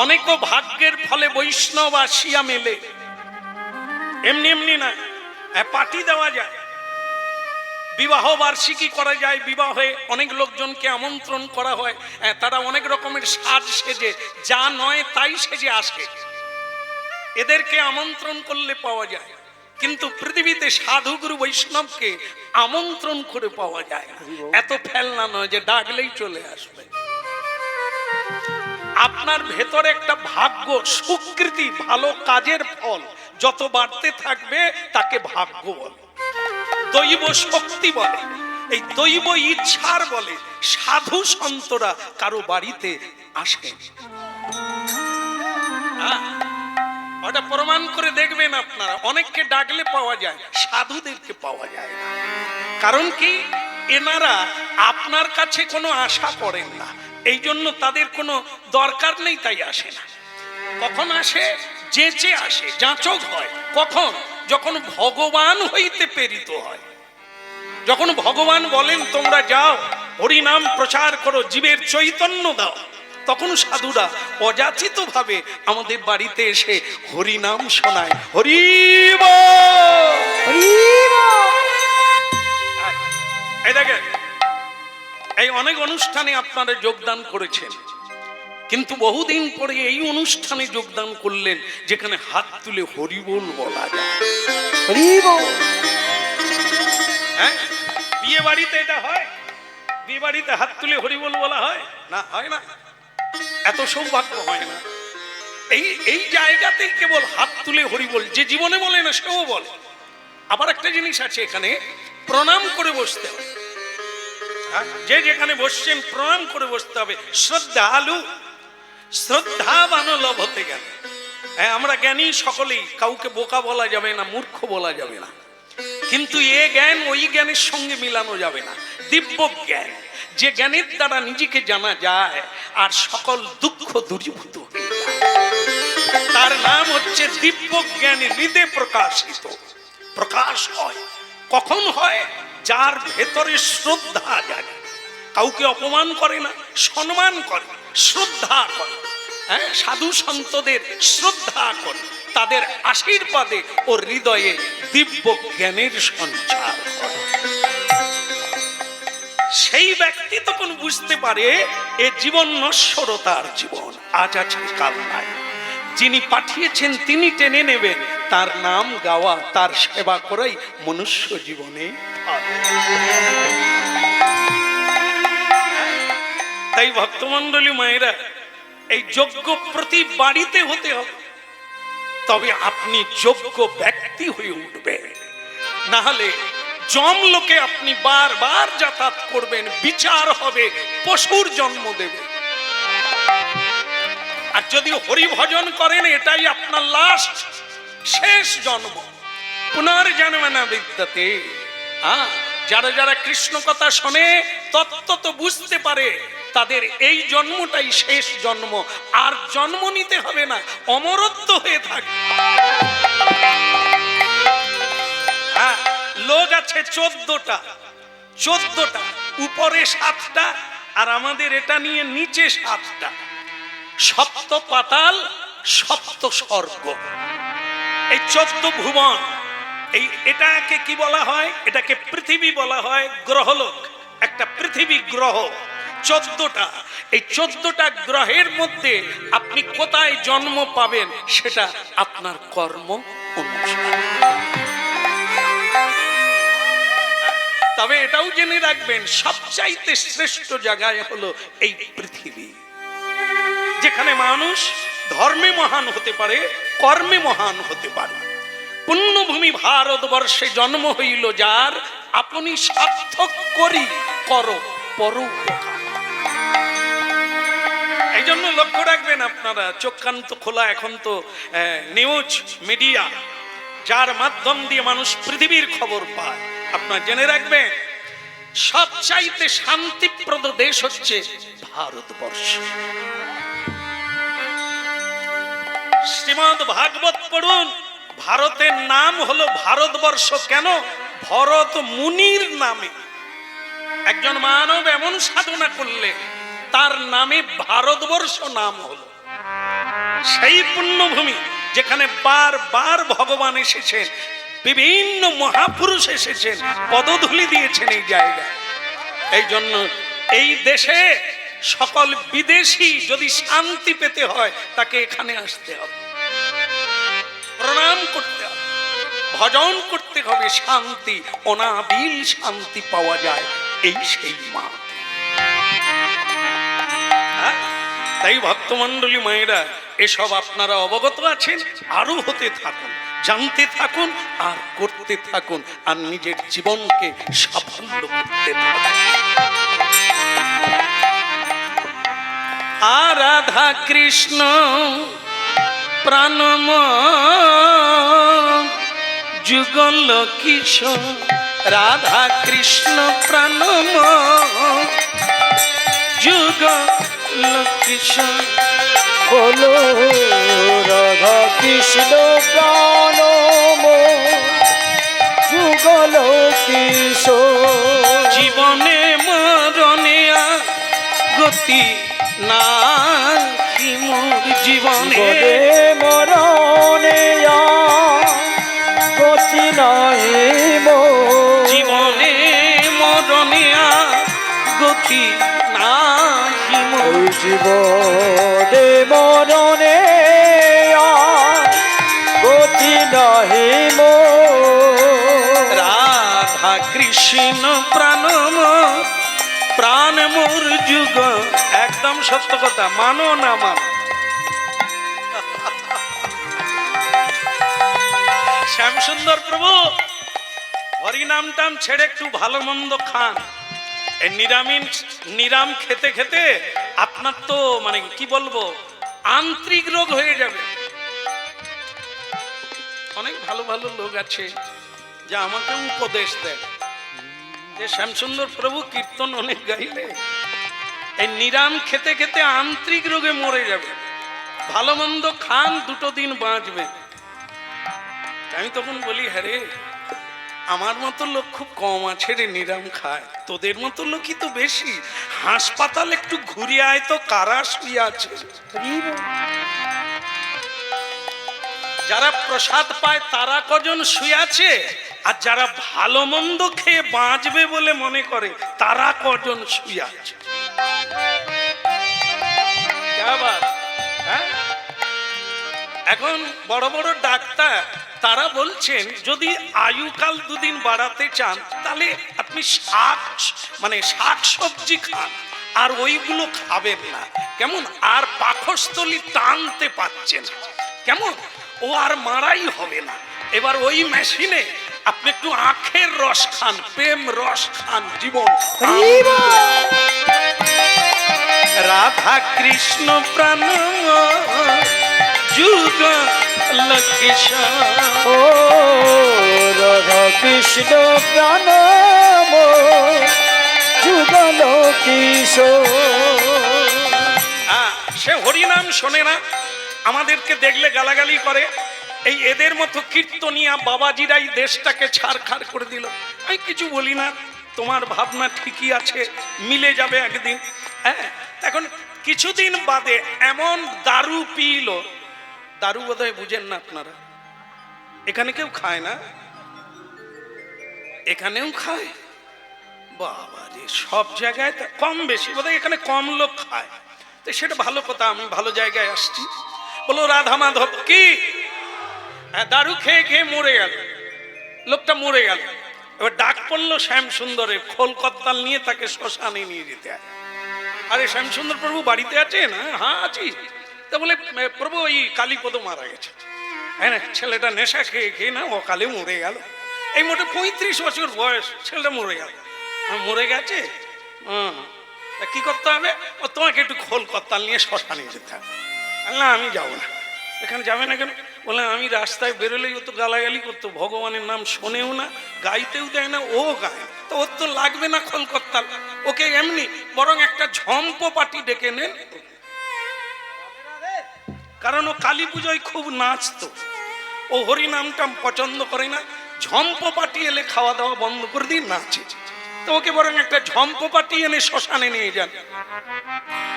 অনেকও ভাগ্যের ফলে বৈষ্ণব আসিয়া মেলে, এমনি এমনি না, পার্টি দেওয়া যায়, বিবাহ বার্ষিকী করা যায়, বিবাহে অনেক লোকজনকে আমন্ত্রণ করা হয়, তারা অনেক রকমের সাজ সেজে, যা নয় তাই সেজে আসে, এদেরকে আমন্ত্রণ করলে পাওয়া যায়। কিন্তু পৃথিবীতে সাধুগুরু বৈষ্ণবকে আমন্ত্রণ করে পাওয়া যায় না, এত ফেলনা নয় যে ডাকলেই চলে আসবে। আপনার ভেতরে একটা ভাগ্য, সুকৃতি, ভালো কাজের ফল যত বাড়তে থাকবে তাকে ভাগ্য বলে, দৈব শক্তি বলে, এই দৈব ইচ্ছার বলে। সাধু সন্তরা কারো বাড়িতে আসে, ওটা প্রমাণ করে দেখবেন আপনারা। অনেককে ডাকলে পাওয়া যায়, সাধুদেরকে পাওয়া যায় না। কারণ কি? এনারা আপনার কাছে কোনো আশা করেন না, এই জন্য তাদের কোনো দরকার নেই, তাই আসে না। কখন আসে? যেচে আসে, যাচক হয়। কখন? যখন ভগবান হইতে প্রেরিত হয়, যখন ভগবান বলেন তোমরা যাও হরিনাম প্রচার করো, জীবের চৈতন্য দাও, তখন সাধুরা অযাচিত ভাবে আমাদের বাড়িতে এসে হরিনাম শোনায়। হরি বল। এই দেখেন, এই অনেক অনুষ্ঠানে আপনারা যোগদান করেছেন, কিন্তু বহুদিন পরে এই অনুষ্ঠানে যোগদান করলেন যেখানে হাত তুলে হরি বল বলা যায়। হরি বল। হ্যাঁ, বিয়ে বাড়িতে এটা হয়? বিয়ে বাড়িতে হাত তুলে হরি বল বলা হয় না? হয় না, এত সৌভাগ্য হয় না। এই জায়গাতেই কেবল হাত তুলে হরি বল, যে জীবনে বলে না সেও বলে। আবার একটা জিনিস আছে, এখানে প্রণাম করে বসতে হবে, যে যেখানে বসছেন প্রণাম করে বসতে হবে। শ্রদ্ধালু, শ্রদ্ধাবান লভতে জ্ঞান। আমরা জ্ঞানী সকলেই, কাউকে বোকা বলা যাবে না, মূর্খ বলা যাবে না, কিন্তু এ জ্ঞান ওই জ্ঞানের সঙ্গে মিলানো যাবে না। দিব্য জ্ঞান, যে জ্ঞানের দ্বারা নিজেকে জানা যায় আর সকল দুঃখ দূরীভূত হয়ে যায়, তার নাম হচ্ছে দিব্য জ্ঞান। হৃদয়ে প্রকাশিত, প্রকাশ হয়। কখন হয়? যার ভেতরে শ্রদ্ধা জাগে, কাউকে অপমান করে না, সম্মান করে, শ্রদ্ধা করে, সাধু সন্তদের শ্রদ্ধা করে, তাদের আশীর্বাদে ও হৃদয়ে দিব্য জ্ঞানের সঞ্চার করে। সেই ব্যক্তি তখন বুঝতে পারে এ জীবন নশ্বরতার জীবন, আজ আছে কাল নাই। যিনি পাঠিয়েছেন তিনি টেনে নেবেন, তার নাম গাওয়া, তার সেবা করাই মনুষ্য জীবনে। তাই ভক্তমন্ডলী মায়েরা, এই যোগ্য প্রতি বাড়িতে হতে হবে, তবে আপনি যোগ্য ব্যক্তি হয়ে উঠবেন। না হলে জমলোকে আপনি বারবার যাতায়াত করবেন, বিচার হবে, পশুর জন্ম দেবে। আর যদি হরি ভজন করেন, এটাই আপনার লাস্ট, শেষ জন্ম। পুনর্জন্ম না বিদ্যতে। যারা যারা কৃষ্ণ কথা শোনে, তত্ত্ব তো বুঝতে পারে, তাদের এই জন্মটাই শেষ জন্ম, আর জন্ম নিতে হবে না, অমরত্ব হয়ে থাকে। লোক আছে 14টা, উপরে 7টা, আর আমাদের এটা নিয়ে নিচে 7টা। সপ্ত পাতাল, সপ্ত স্বর্গ, এই 14 ভুবন। এটাকে কি বলা হয়? এটাকে পৃথিবী বলা হয়, গ্রহলোক, একটা পৃথিবী গ্রহ। 14টা, এই 14টা গ্রহের মধ্যে আপনি কোথায় জন্ম পাবেন সেটা আপনার কর্ম অনুসারে। তবে এটাও জেনে রাখবেন, সবচাইতে শ্রেষ্ঠ জায়গায় হলো এই পৃথিবী, যেখানে মানুষ ধর্মে মহান হতে পারে, কর্মে মহান হতে পারে। পুণ্যভূমি ভারতবর্ষে জন্ম হইল যার, আপনি সার্থক করি করো পরোপকার। এই জন্য লক্ষ্য রাখবেন আপনারা, চোখ কান তো খোলা, এখন তো নিউজ মিডিয়া, যার মাধ্যম দিয়ে মানুষ পৃথিবীর খবর পায়। আপনারা জেনে রাখবেন, সবচাইতে শান্তিপ্রদ দেশ হচ্ছে ভারতবর্ষ। শ্রীমদ্ ভাগবত পড়ুন, ভারতের নাম হলো ভারতবর্ষ। কেন? ভরত মুনির নামে। একজন মানব এমন সাধনা করলে তার নামে ভারতবর্ষ নাম হলো। সেই পুণ্যভূমি যেখানে বারবার ভগবান এসেছেন, বিভিন্ন মহাপুরুষ এসেছেন, পদধূলি দিয়েছেন এই জায়গায়। এই জন্য এই দেশে সকল বিদেশি যদি শান্তি পেতে হয় তাকে এখানে আসতে হবে, প্রণাম করতে হবে, ভজন করতে হবে, শান্তি, অনাবিল শান্তি পাওয়া যায় এই সেই মা। তাই ভক্তমণ্ডলী মায়েরা, এসব আপনারা অবগত আছেন, আরো হতে থাকুন, জানতে থাকুন, আর করতে থাকুন, আর নিজের জীবনকে সাফল্য করতে থাকুন। আর রাধা কৃষ্ণ প্রাণম যুগল কিশোর, রাধা কৃষ্ণ প্রাণম যুগল কিশোর, বলো রাধা কৃষ্ণ প্রাণম যুগল কিশোর। জীবনে মরণে গতি নাহি মোর, জীবনে মরণে গতি নাহি মোর, জীবনে মরণে গতি নাহি মোর, জীবনে মরণে গতি নাহি মোর। রাধা কৃষ্ণ প্রাণম প্রাণ মোর যুগ। একদম সত্য কথা, মানো না মানো। শ্যামসুন্দর প্রভু হরিনাম টাম ছেড়ে একটু ভালো মন্দ খান। এই নিরাম খেতে খেতে আপনার তো মানে কি বলবো, আন্তরিক রোগ হয়ে যাবে। অনেক ভালো ভালো লোক আছে যা আমাকে উপদেশ দেয় যে শ্যামসুন্দর প্রভু কীর্তন অনেক গাইলে এই নিরাম খেতে খেতে আন্তরিক রোগে মরে যাবে, ভালো মন্দ খান, দুটো দিন বাঁচবে। আমি তখন বলি, হ্যাঁ রে, আমার মতো লোক খুব কম আছে রে নিরাম খায়, তোদের মতো লোকই তো বেশি। হাসপাতাল একটু ঘুরে আয় তো, কারা শুয়ে আছে। যারা প্রসাদ পায় তারা কজন শুয়ে আছে, আর যারা ভালো মন্দ খেয়ে বাঁচবে বলে মনে করে তারা কজন শুয়ে আছে। এখন বড় বড় ডাক্তার তারা বলছেন যদি আয়ুকাল দুদিন বাড়াতে চান তাহলে আপনি শাক সবজি খান, আর ওইগুলো খাবেন না। কেমন আর পাকস্থলী টানতে পারছেন, কেমন ও আর মারাই হবে না। এবার ওই মেশিনে আপনি একটু আখের রস খান, প্রেম রস খান, জীবন। রাধা কৃষ্ণ প্রাণ যুগ কিশোর, ও রাধা কৃষ্ণ প্রাণম যুগল কিশোর। সে হরিনাম শোনে না, আমাদেরকে দেখলে গালাগালি করে। এই এদের মতো কীর্তনিয়া বাবাজিরাই দেশটাকে ছাড়খাড় করে দিল। আমি কিছু বলি না, তোমার ভাবনা ঠিকই আছে, মিলে যাবে একদিন। হ্যাঁ, এখন কিছুদিন বাদে এমন দারু পিল, দারু বোধহয় বুঝেন না আপনারা, এখানে কেউ খায় না, এখানেও খায়। বাবা রে, সব জায়গায় কম বেশি বোধহয় এখানে কম লোক খায়, তো সেটা ভালো কথা, আমি ভালো জায়গায় আসছি। বলো রাধা মাধব কি, দারু খেয়ে খেয়ে মরে গেল, লোকটা মরে গেল। এবার ডাক পড়লো শ্যামসুন্দরের, খোল কত্তাল নিয়ে তাকে শ্মশানে নিয়ে যেতে হয়। আরে শ্যামসুন্দর প্রভু বাড়িতে আছেন? হ্যাঁ আছি। তা বলে প্রভু ওই কালীপদ মারা গেছে। হ্যাঁ না, ছেলেটা নেশা খেয়ে খেয়ে না অকালে মরে গেল। এই মোটে 35 বছর বয়স, ছেলেটা মরে গেল। মরে গেছে, কি করতে হবে? ও তোমাকে একটু খোল কত্তাল নিয়ে শ্মশানে যেতে হবে। না আমি যাবো না। এখানে যাবে না কেন? বলে আমি রাস্তায় বেরোলেই ও তো গালাগালি করতো, ভগবানের নাম শোনেও না, গাইতেও দেয় না, ও গায়, তো ওর তো লাগবে না খোল কত্তাল। ওকে এমনি বরং একটা ঝম্প পাটি ডেকে নেন, কারণ ও কালী পুজোয় খুব নাচতো, ও হরিনামটা পছন্দ করে না। ঝম্প পাটি এলে খাওয়া দাওয়া বন্ধ করে দিয়ে নাচে। তো ওকে বরং একটা ঝম্পপাটি এনে শ্মশানে নিয়ে যান।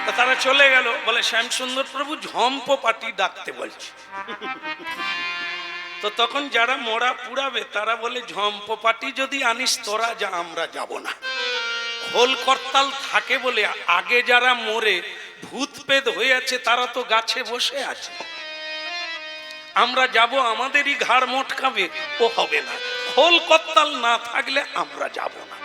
তা তারা চলে গেল, বলে শ্যামসুন্দর প্রভু ঝম্পপাটি ডাকতে বলছে। তো তখন যারা মোড়া পুড়াবে তারা বলে ঝম্পপাটি যদি আনিস তোরা যা, আমরা যাব না। খোল করতাল থাকে বলে আগে যারা মরে ভূত পেদ হয়ে আছে তারা তো গাছে বসে আছে, আমরা যাব আমাদেরই ঘাড় মটকাবে, ও হবে না। খোল করতাল না থাকলে আমরা যাব না।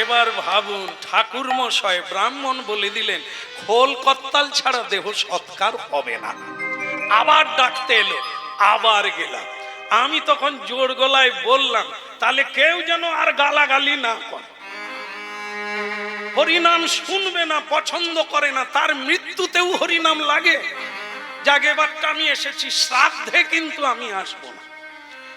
এবার ভাবুন, ঠাকুর মশাই ব্রাহ্মণ বলে দিলেন খোল করতাল ছাড়া দেহ সৎকার হবে না। আবার ডাকতে এলো, আবার গেলাম। আমি তখন জোর গলায় বললাম, তাহলে কেউ যেন আর গালাগালি না করে, হরিনাম শুনবে না, পছন্দ করে না, তার মৃত্যুতেও হরিনাম লাগে। জাগেবারটা আমি এসেছি, শ্রাদ্ধে কিন্তু আমি আসবো না।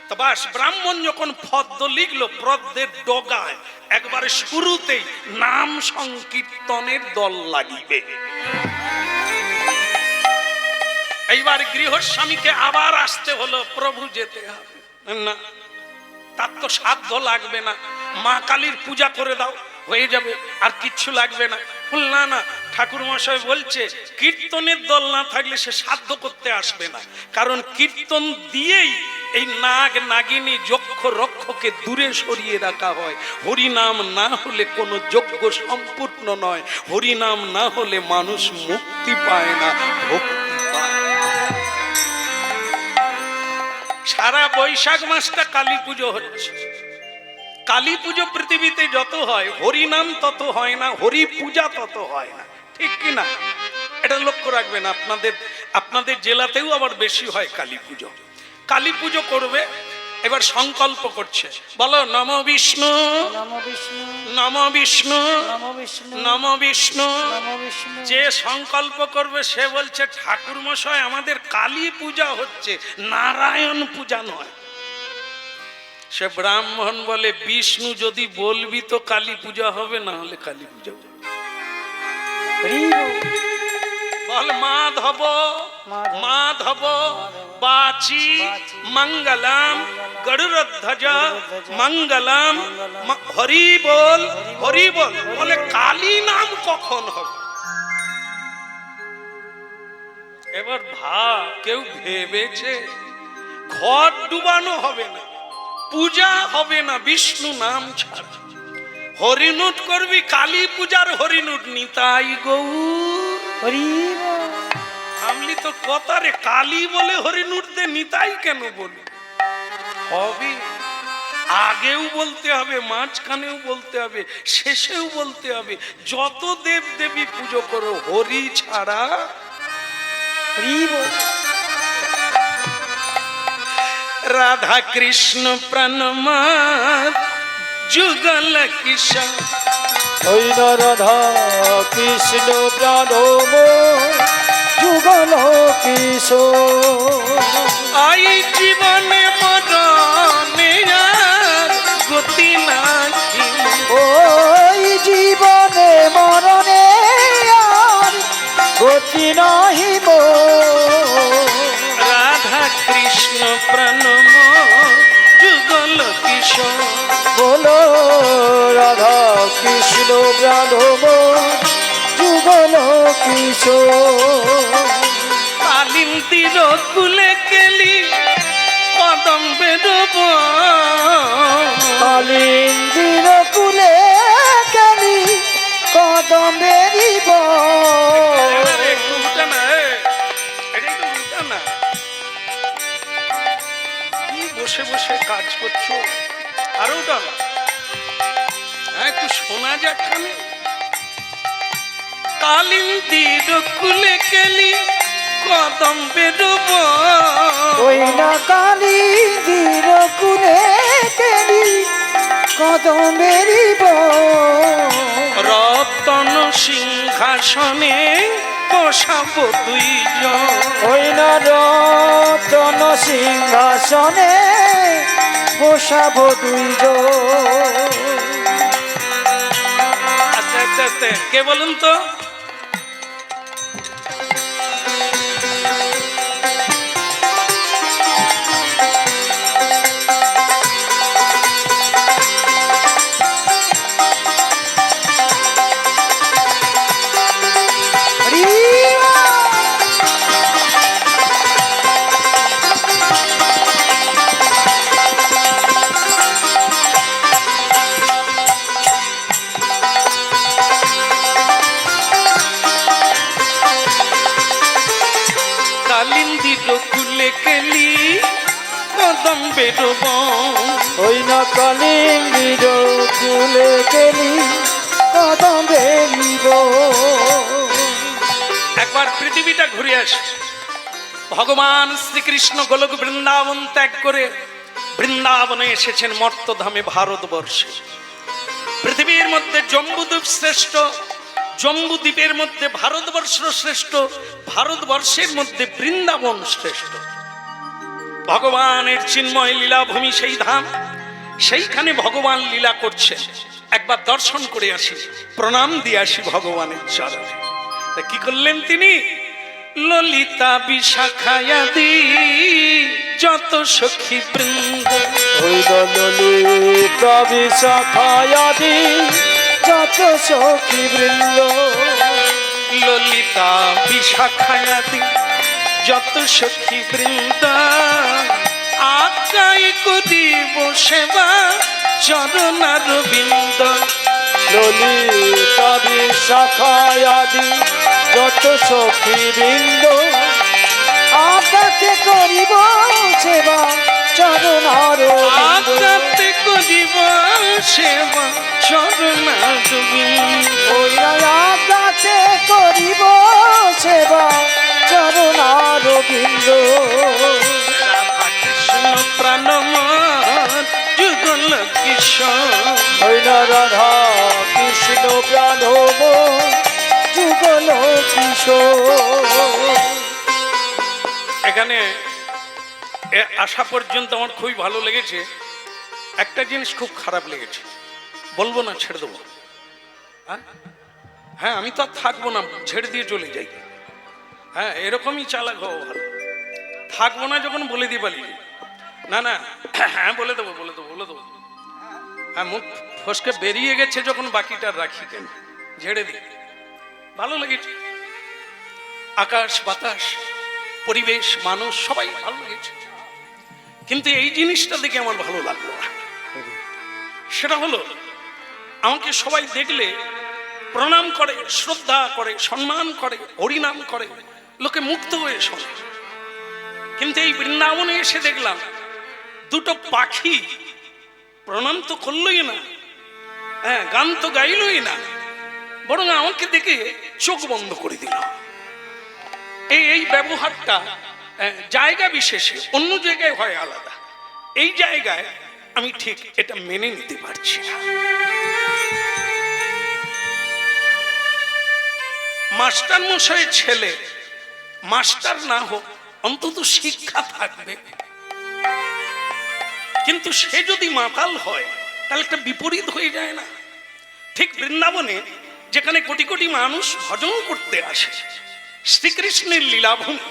তো বাস, ব্রাহ্মণ যখন পদ্ম লিখলো, পদ্মের ডগায় একবারে শুরুতেই নাম সংকীর্তনের দল লাগিবে। এইবার গৃহস্বামীকে আবার আসতে হলো, প্রভু যেতে হবে না, তার তো সাধ্য লাগবে না, মা কালীর পূজা করে দাও, হয়ে যাবে, আর কিচ্ছু লাগবে না। না না, ঠাকুর মশাই বলছে কীর্তনের দল না থাকলে সে সাধ্য করতে আসবে না, কারণ কীর্তন দিয়েই এই নাগ নাগিনী যক্ষ রক্ষকে দূরে সরিয়ে রাখা হয়। হরিনাম না হলে কোনো যজ্ঞ সম্পূর্ণ নয়, হরিনাম না হলে মানুষ মুক্তি পায় না, ভক্তি পায়। সারা বৈশাখ মাসটা কালী পুজো হচ্ছে। কালী পুজো পৃথিবীতে যত হয়, হরিনাম তত হয় না, হরি পূজা তত হয় না, ঠিক কি না? এটা লক্ষ্য রাখবেন। আপনাদের জেলাতেও আবার বেশি হয় কালী পুজো। কালী পুজো করবে, এবার সংকল্প করছে, বলো নম বিষ্ণু নম বিষ্ণু নম বিষ্ণু নম বিষ্ণু নম বিষ্ণু। নম বিষ্ণু। যে সংকল্প করবে সে বলছে ঠাকুর মশাই আমাদের কালী পূজা হচ্ছে, নারায়ণ পূজা নয়। সে ব্রাহ্মণ বলে বিষ্ণু যদি বলবি তো কালী পূজা হবে, না হলে কালী পূজা হবে। বল মাধব মাধব বাচি মঙ্গলম গরুড়ধ্বজ মঙ্গলম, হরি বল হরি বল। বলে কালী নাম কখন হবে? এবার ভাব, কেউ ভেবেছে ঘর ডুবানো হবে না, পূজা হবে না বিষ্ণু নাম ছাড়া। হরিনুট করবি, কালী পূজার হরিনুট, নিতাই গৌর হরি আমলি তো কথা রে, কালী বলে হরিনুট দে, নিতাই কেন বলি? হবে, আগেও বলতে হবে, মাঝখানেও বলতে হবে, শেষেও বলতে হবে। যত দেব দেবী পুজো করো, হরি ছাড়া রাধা কৃষ্ণ প্রণমাত যুগল কিশোর। ওই রাধা কৃষ্ণ প্রাণম যুগল কিশোর। আই জীবনে মরণে আর গতি নাহি, ওই জীবনে মরণে আর গতি নাহি মোর। রাধা কৃষ্ণ প্রণম যুগল কিশোর। বলো রাধা কৃষ্ণ প্রাণম যুগল কিশোর। কালিন্দির কুলে কেলি কদম বেরোব, কালিন্দির কুলে কেলি কদম বেরিব। একটু উঠা না, এটা একটু উঠা না, কি বসে বসে কাজ করছো? আরো উঠা, একটু শোনা যাক খানে। কালিন্দির কুলে কেলি কদম বেরোব, ওই না কালিন্দির কুলে কেলি কদম বেরিব। রতন সিংহাসনে বসাবো দুইজন, ওই না রতন সিংহাসনে বসাবো দুইজন। আচ্ছা আচ্ছা আচ্ছা, কে বলুন তো? কুলে কেলি কদম বেরোব ওই না কালিঙ্গির কুলে গেলি কদম বেরিব। একবার পৃথিবীটা ঘুরে আসে। ভগবান শ্রীকৃষ্ণ গোলক বৃন্দাবন ত্যাগ করে বৃন্দাবনে এসেছেন মর্তধামে ভারতবর্ষে। পৃথিবীর মধ্যে জম্বুদ্বীপ শ্রেষ্ঠ, জম্বুদ্বীপের মধ্যে ভারতবর্ষ শ্রেষ্ঠ, ভারতবর্ষের মধ্যে বৃন্দাবন শ্রেষ্ঠ। ভগবানের চিন্ময় লীলাভূমি সেই ধাম, সেইখানে ভগবান লীলা করছেন। একবার দর্শন করে আসি, প্রণাম দিয়ে আসি ভগবানের চরণে। তা কি করলেন তিনি? ললিতা বিশাখায়াদি যত সখী বৃন্দ, ওই ললিতা বিশাখায়াদি যত সখী বৃন্দ, ললিতা বিশাখায়াদি যত সখী বৃন্দ, আজ্ঞাই করিব সেবা চরণার বিন্দ। ললিতা বিশাখায়াদি যত সখী বৃন্দ, আজ্ঞাতে করিব সেবা চরণার বিন্দ। আজ্ঞাতে করিব সেবা চরণার বিন্দ। ওই আজ্ঞাতে করিব সেবা চরণার বিন্দ। রাধা কৃষ্ণ প্রাণময় যুগল কিশোর, ওই না রাধা কৃষ্ণ প্রাণময় যুগল কিশোর। এখানে আসা পর্যন্ত আমার খুবই ভালো লেগেছে। একটা জিনিস খুব খারাপ লেগেছে, বলবো না, ছেড়ে দেবো। হ্যাঁ, আমি তো আর থাকবো না, ছেড়ে দিয়ে চলে যাই। হ্যাঁ, এরকমই চালাক হওয়া ভালো। থাকবো না যখন বলে দিয়ে পালি, না না, হ্যাঁ বলে দেবো, বলে দেবো, বলে দেবো। হ্যাঁ, মুখ ফসকে বেরিয়ে গেছে যখন, বাকিটা রাখি কেন, ঝেড়ে দিই। ভালো লেগেছে, আকাশ বাতাস পরিবেশ মানুষ সবাই ভালো লেগেছে। কিন্তু এই জিনিসটা দেখে আমার ভালো লাগলো না। সেটা হলো, আমাকে সবাই দেখলে প্রণাম করে, শ্রদ্ধা করে, সম্মান করে, হরিনাম করে, লোকে মুক্ত হয়ে শোনে। কিন্তু এই বৃন্দাবনে এসে দেখলাম দুটো পাখি প্রণাম তো করলই না, হ্যাঁ, গান তো গাইলই না, বরং আমাকে দেখে চোখ বন্ধ করে দিল। এই ব্যবহারটা জায়গা বিশেষে, অন্য জায়গায় হয় আলাদা, এই জায়গায় আমি ঠিক এটা মেনে নিতে পারছি না। মাস্টার মশাইয়ের ছেলে মাস্টার না হোক, অন্তত শিক্ষা থাকবে। কিন্তু সে যদি মাতাল হয় তাহলে একটা বিপরীত হয়ে যায় না? ঠিক বৃন্দাবনে যেখানে কোটি কোটি মানুষ ভজন করতে আসে, শ্রীকৃষ্ণের লীলাভূমি,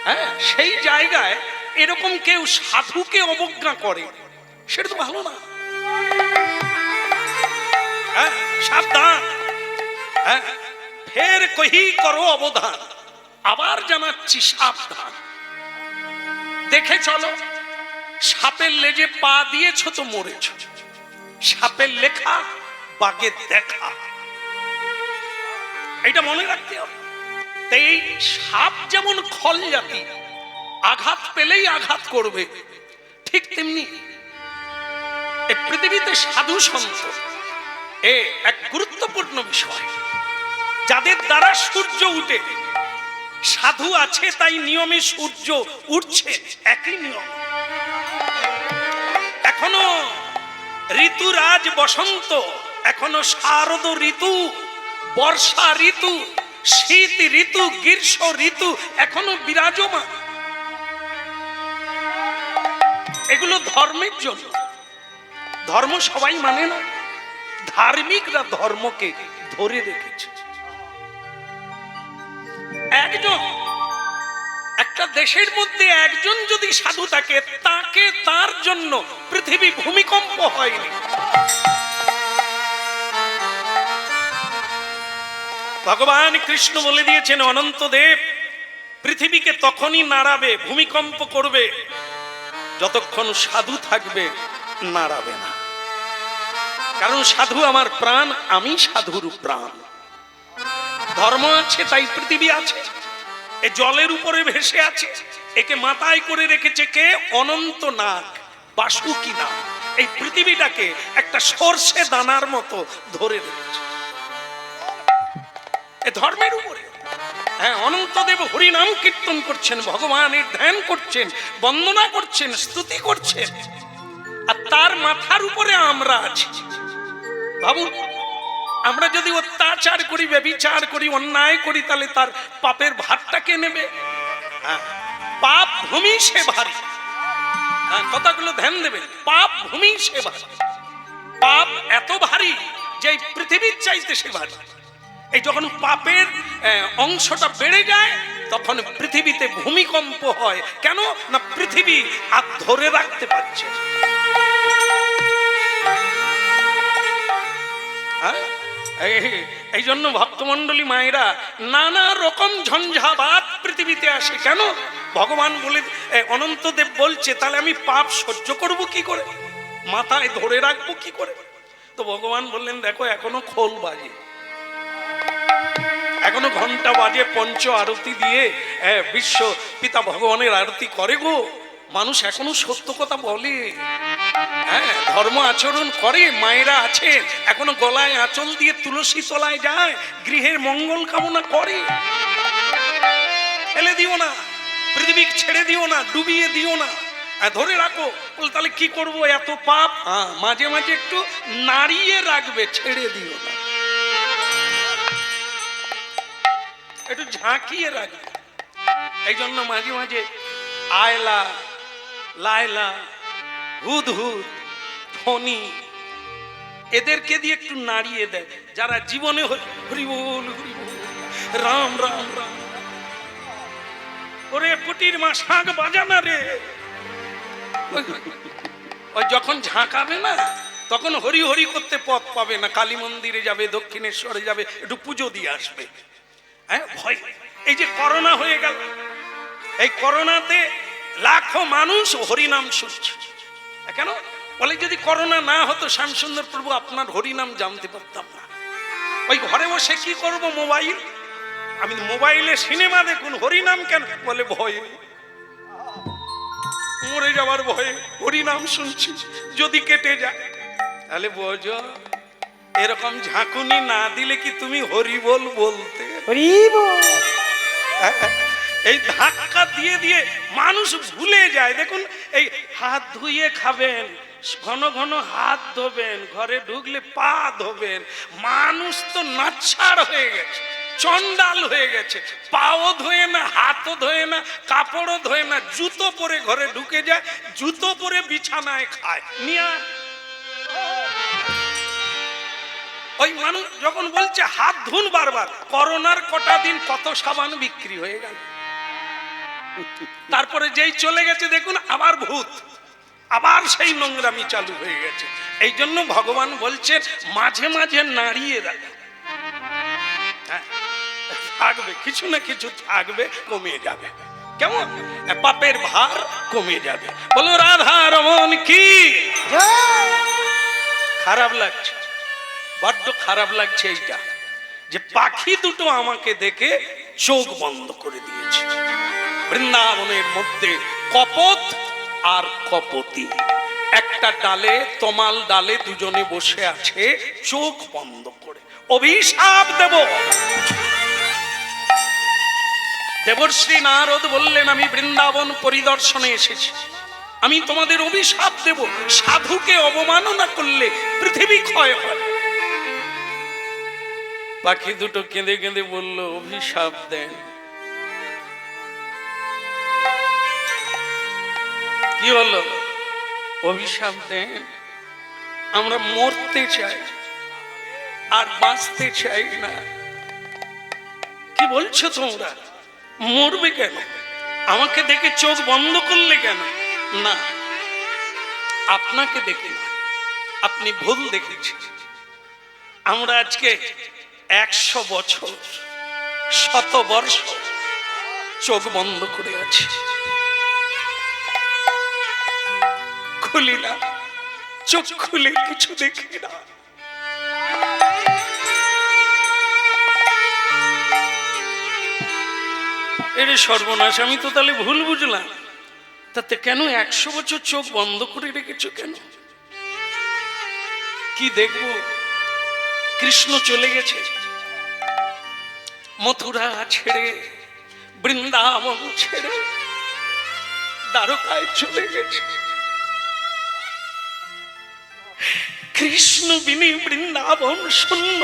হ্যাঁ, সেই জায়গায় এরকম কেউ সাধুকে অবজ্ঞা করে, সেটা তো ভালো না। হ্যাঁ, সাবধান। হ্যাঁ, ফের কহি করো অবধান, আবার জানাচ্ছি সাবধান। দেখে চলো, সাপের লেজে পা দিয়েছ তো মরেছ। সাপের লেখা বাঘের দেখা, এটা মনে রাখতে হবে। এই সাপ যেমন খল জাতি, আঘাত পেলেই আঘাত করবে, ঠিক তেমনি এই পৃথিবীতে সাধু সন্ত এক গুরুত্বপূর্ণ বিষয়, যাদের দ্বারা সূর্য উঠে। সাধু আছে তাই নিয়মে সূর্য উঠছে, একই নিয়ম। এখনো ঋতুরাজ বসন্ত, এখনো শারদ ঋতু, বর্ষা ঋতু, শীত ঋতু, গ্রীষ্ম ঋতু এখনো বিরাজমান। এগুলো ধর্মের জন্য। ধর্ম সবাই মানে না, ধার্মিকরা ধর্মকে ধরে রেখেছে। একটা দেশের মধ্যে একজন যদি সাধু থাকে, তাকে তার জন্য পৃথিবী ভূমিকম্প হয়নি। ভগবান কৃষ্ণ বলে দিয়েছেন, অনন্ত দেব পৃথিবীকে তখনই নাড়াবে, ভূমিকম্প করবে, যতক্ষণ সাধু থাকবে নাড়াবে না। কারণ সাধু আমার প্রাণ, আমি সাধুর প্রাণ। ধর্ম আছে তাই পৃথিবী আছে, এ জলের উপরে ভেসে আছে, একে মাথায় করে রেখেছে কে? অনন্ত নাগ, বাসুকি নাগ। এই পৃথিবীটাকে একটা সর্ষে দানার মতো ধরে রেখেছে এ ধর্মের উপরে। হ্যাঁ, অনন্তদেব হরিনাম কীর্তন করছেন, ভগবানের ধ্যান করছেন, বন্দনা করছেন, স্তুতি করছেন, আর তার মাথার উপরে আমরা আছি। ভাবুন, আমরা যদি অত্যাচার করি, ব্যভিচার করি, অন্যায় করি, তাহলে তার পাপের ভারটা কে নেবে? হ্যাঁ, পাপ ভূমি সে ভারী। হ্যাঁ, কথাগুলো ধ্যান দেবেন। পাপ ভূমি সে ভারী। পাপ এত ভারী যে এই পৃথিবীর চাইতে সে ভারী। এই যখন পাপের অংশটা বেড়ে যায়, তখন পৃথিবীতে ভূমিকম্প হয়। কেন না? পৃথিবী আর ধরে রাখতে পারছে। এই জন্য ভক্তমন্ডলী মায়েরা নানা রকম ঝঞ্ঝাবাত পৃথিবীতে আসে। কেন? ভগবান বলে, অনন্তদেব বলছে, তাহলে আমি পাপ সহ্য করব কি করে, মাথায় ধরে রাখবো কি করে? তো ভগবান বললেন, দেখো এখনো খোল বাজে, এখনো ঘন্টা বাজে, পঞ্চ আরতি দিয়ে বিশ্ব পিতা ভগবানের আরতি করে গো। মানুষ এখনো সত্য কথা বলে, হ্যাঁ, ধর্ম আচরণ করে। মায়েরা আছে এখনো গলায় আঁচল দিয়ে তুলসী তলায় যায়, গৃহের মঙ্গল কামনা করে। ফেলে দিও না, পৃথিবী ছেড়ে দিও না, ডুবিয়ে দিও না, ধরে রাখো। বল তাহলে কি করবো? এত পাপ, মাঝে মাঝে একটু নাড়িয়ে রাখবে, ছেড়ে দিও না, একটু ঝাঁকিয়ে রাখবে। এই জন্য মাঝে মাঝে আয়লা, লায়লা, হুদহুদ, ফণি, এদেরকে দিয়ে একটু নাড়িয়ে দেয়। যারা জীবনে হরি বল হরি বল, রাম রাম রাম, ওরে পুটির মা শাঁখ বাজানা রে, ওই যখন ঝাঁকাবে না, তখন হরি হরি করতে পথ পাবে না। কালী মন্দিরে যাবে, দক্ষিণেশ্বরে যাবে, একটু পুজো দিয়ে আসবে। হ্যাঁ, ভয়। এই যে করোনা হয়ে গেল, এই করোনাতে লাখো মানুষ হরিনাম শুনছে। কেন? বলে যদি করোনা না হতো শ্যামসুন্দর প্রভু আপনার হরিনাম জানতে পারতাম না। ওই ঘরে বসে কি করব? মোবাইল, আমি মোবাইলে সিনেমা দেখুন, হরিনাম কেন? বলে ভয়ে, মরে যাওয়ার ভয়ে হরিনাম শুনছি, যদি কেটে যায়। তাহলে বোঝো, এরকম ঝাঁকুনি না দিলে কি তুমি হরি বল বলতে? এই ধাক্কা দিয়ে দিয়ে মানুষ ভুলে যায়। দেখুন, এই হাত ধুয়ে খাবেন, ঘন ঘন হাত ধোবেন, ঘরে ঢুকলে পা ধোবেন। মানুষ তো নাচ্ছাড় হয়ে গেছে, চন্ডাল হয়ে গেছে, পাও ধোয়ে না, হাতও ধোয়ে না, কাপড়ও ধোয়ে না, জুতো পরে ঘরে ঢুকে যায়, জুতো পরে বিছানায় খায়। নিয়া ওই মানুষ যখন বলছে হাত ধুন বারবার, করোনার কটা দিন কত সাবান বিক্রি হয়ে গেল। তারপরে যেই চলে গেছে দেখুন আবার ভূত, আবার সেই নোংরামি চালু হয়ে গেছে। এই জন্য ভগবান বলছেন মাঝে মাঝে নাড়িয়ে রাখো। থাকবে কিছু না কিছু, থাকবে, কমে যাবে। কেমন? পাপের ভার কমে যাবে। বলো রাধা রমন কি। খারাপ লাগছে, বড্ড খারাপ লাগছে এইটা, যে পাখি দুটো আমাকে দেখে চোখ বন্ধ করে দিয়েছে। বৃন্দাবনের মধ্যে কপত আর কপতি একটা ডালে, তমাল ডালে দুজনে বসে আছে চোখ বন্ধ করে। অভিশাপ দেব। দেবর্ষি নারদ বললেন, আমি বৃন্দাবন পরিদর্শনে এসেছি, আমি তোমাদের অভিশাপ দেব। সাধুকে অবমাননা করলে পৃথিবী ক্ষয় হয়। পাখি দুটো কেঁদে কেঁদে বলল, অভিশাপ দেন। কি হলো? অভিশাপ দেন। আমরা মরতে চাই, আর বাঁচতে চাই না। কি বলছো তোমরা? মরবে কেন? আমাকে দেখে চোখ বন্ধ করলে কেন? না, আপনাকে দেখে না, আপনি ভুল দেখেছেন। আমরা আজকে 100 বছর, 100 বর্ষ চোখ বন্ধ করে আছি, খুলি না, চোখ খুলে কিছু দেখি না। এরে সর্বনাশ, আমি তো তাহলে ভুল বুঝলাম। তাতে কেন 100 বছর চোখ বন্ধ করে রেখেছো কেন? কি দেখবো? কৃষ্ণ চলে গেছে মথুরা ছেড়ে, বৃন্দাবন ছেড়ে দ্বারকায় চলে গেছে। কৃষ্ণ বিনি বৃন্দাবন শূন্য,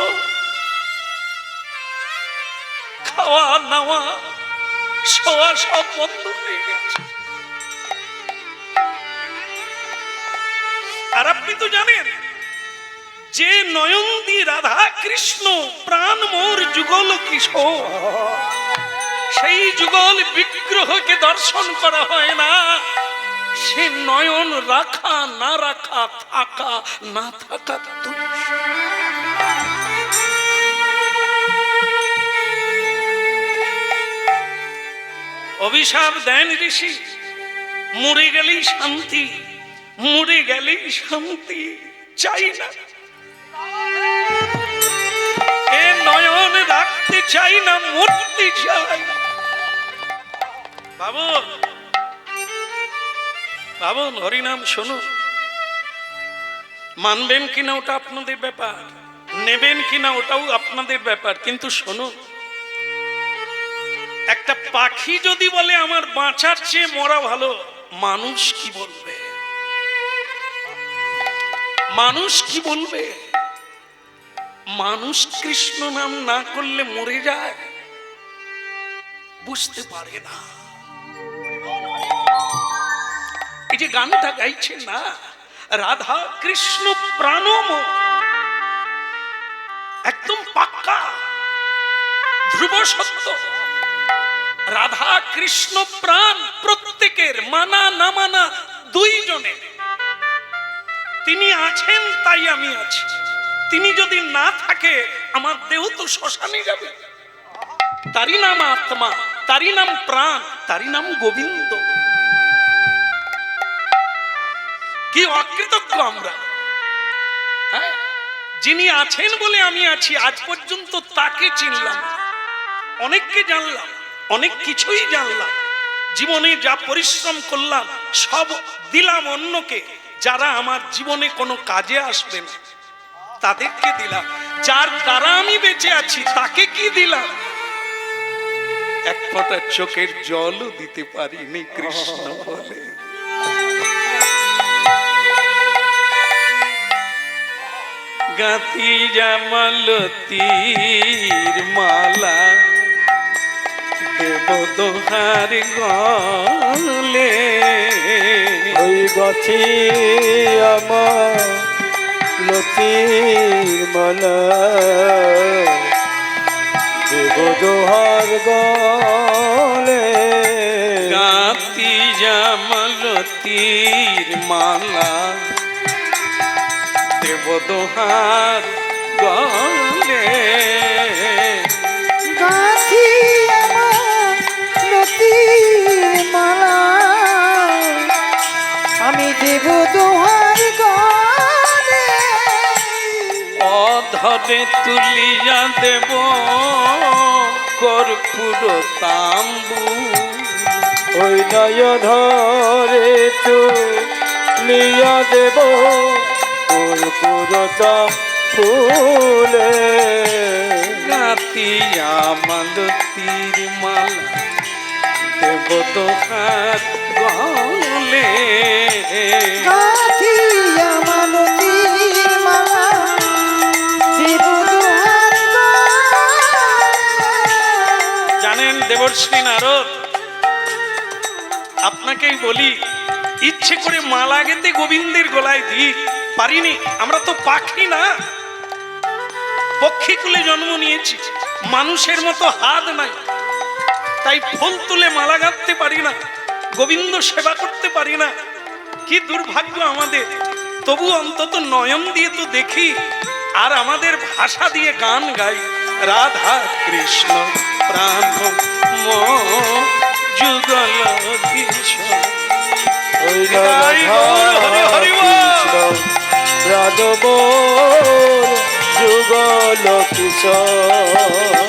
খাওয়া নাওয়া শোয়া সব বন্ধ হয়ে গেছে। আর আপনি তো জানেন যে নয়ন দিয়ে রাধা কৃষ্ণ প্রাণ মোর যুগল কিশোর, সেই যুগল বিগ্রহকে দর্শন করা হয় না। সে নয়ন রাখা না রাখা, থাকা না থাকা অভিশাপ দেন ঋষি, মরে গেলেই শান্তি, মরে গেলেই শান্তি চাই না। এ নয়ন রাখতে চাই না, মরতে চাই। ভাবুন ভাবুন, হরিনাম শুনুন। মানবেন কিনা ওটা আপনাদের ব্যাপার, নেবেন কিনা ওটাও আপনাদের ব্যাপার, কিন্তু শুনুন, একটা পাখি যদি বলে আমার বাঁচার চেয়ে মরা ভালো, মানুষ কি বলবে? মানুষ কি বলবে? মানুষ কৃষ্ণ নাম না করলে মরে যায়, বুঝতে পারে না। এই যে গানটা গাইছে না, রাধা কৃষ্ণ প্রাণম, একদম পাক্কা ধ্রুব সত্য। রাধা কৃষ্ণ প্রাণ প্রত্যেকের, মানা না মানা দুইজনে। তিনি আছেন তাই আমি আছি, তিনি যদি না থাকে আমার দেহ তো শ্মশানে যাবে। তারই নাম আত্মা, তারই নাম প্রাণ, তারই নাম গোবিন্দ। কি অকৃতজ্ঞ আমরা! যিনি আছেন বলে আমি আছি, আজ পর্যন্ত তাকে চিনলাম, অনেককে জানলাম, অনেক কিছুই জানলাম, জীবনে যা পরিশ্রম করলাম সব দিলাম অন্যকে, যারা আমার জীবনে কোনো কাজে আসবে না তাদেরকে দিলাম। যার দ্বারা আমি বেঁচে আছি তাকে কি দিলাম? এক ফোঁটা চোখের জলও দিতে পারিনি কৃষ্ণ বলে। গাতি জামালতির মালা দেব দোহার গলে, ওই গাছি আমার লতির মালা দেব দোহার গলে। গাতি জামালতির মালা দেব দোহার গলে। গাছি আমার লতির মালা আমি দেব দোহার গলে। অধরে তুলিয়া দেব কর্পূর তাম্বু, ওই নয় ধরে তুলিয়া দেব কর্পূর ফুলে। গাতি জামালতির মালা দেব দোহার গলে। গাছি আমার লতির মালা দেব দোহার গলে। জানেন দেবর্ষী নারদ, আপনাকেই বলি, ইচ্ছে করে মালা গেঁথে গোবিন্দের গলায় দিই পারিনি। আমরা তো পাখি না, পক্ষীকুলে জন্ম নিয়েছি, মানুষের মতো হাত নাই, তাই ফুল তুলে মালা গাঁথতে পারি না, গোবিন্দ সেবা করতে পারি না। কি দুর্ভাগ্য আমাদের! তবু অন্তত নয়ন দিয়ে তো দেখি, আর আমাদের ভাষা দিয়ে গান গাই। রাধা কৃষ্ণ প্রাণ যুগল কিশোর, ওই হরি হরি কৃষ্ণ রাধব যুগল কিশোর।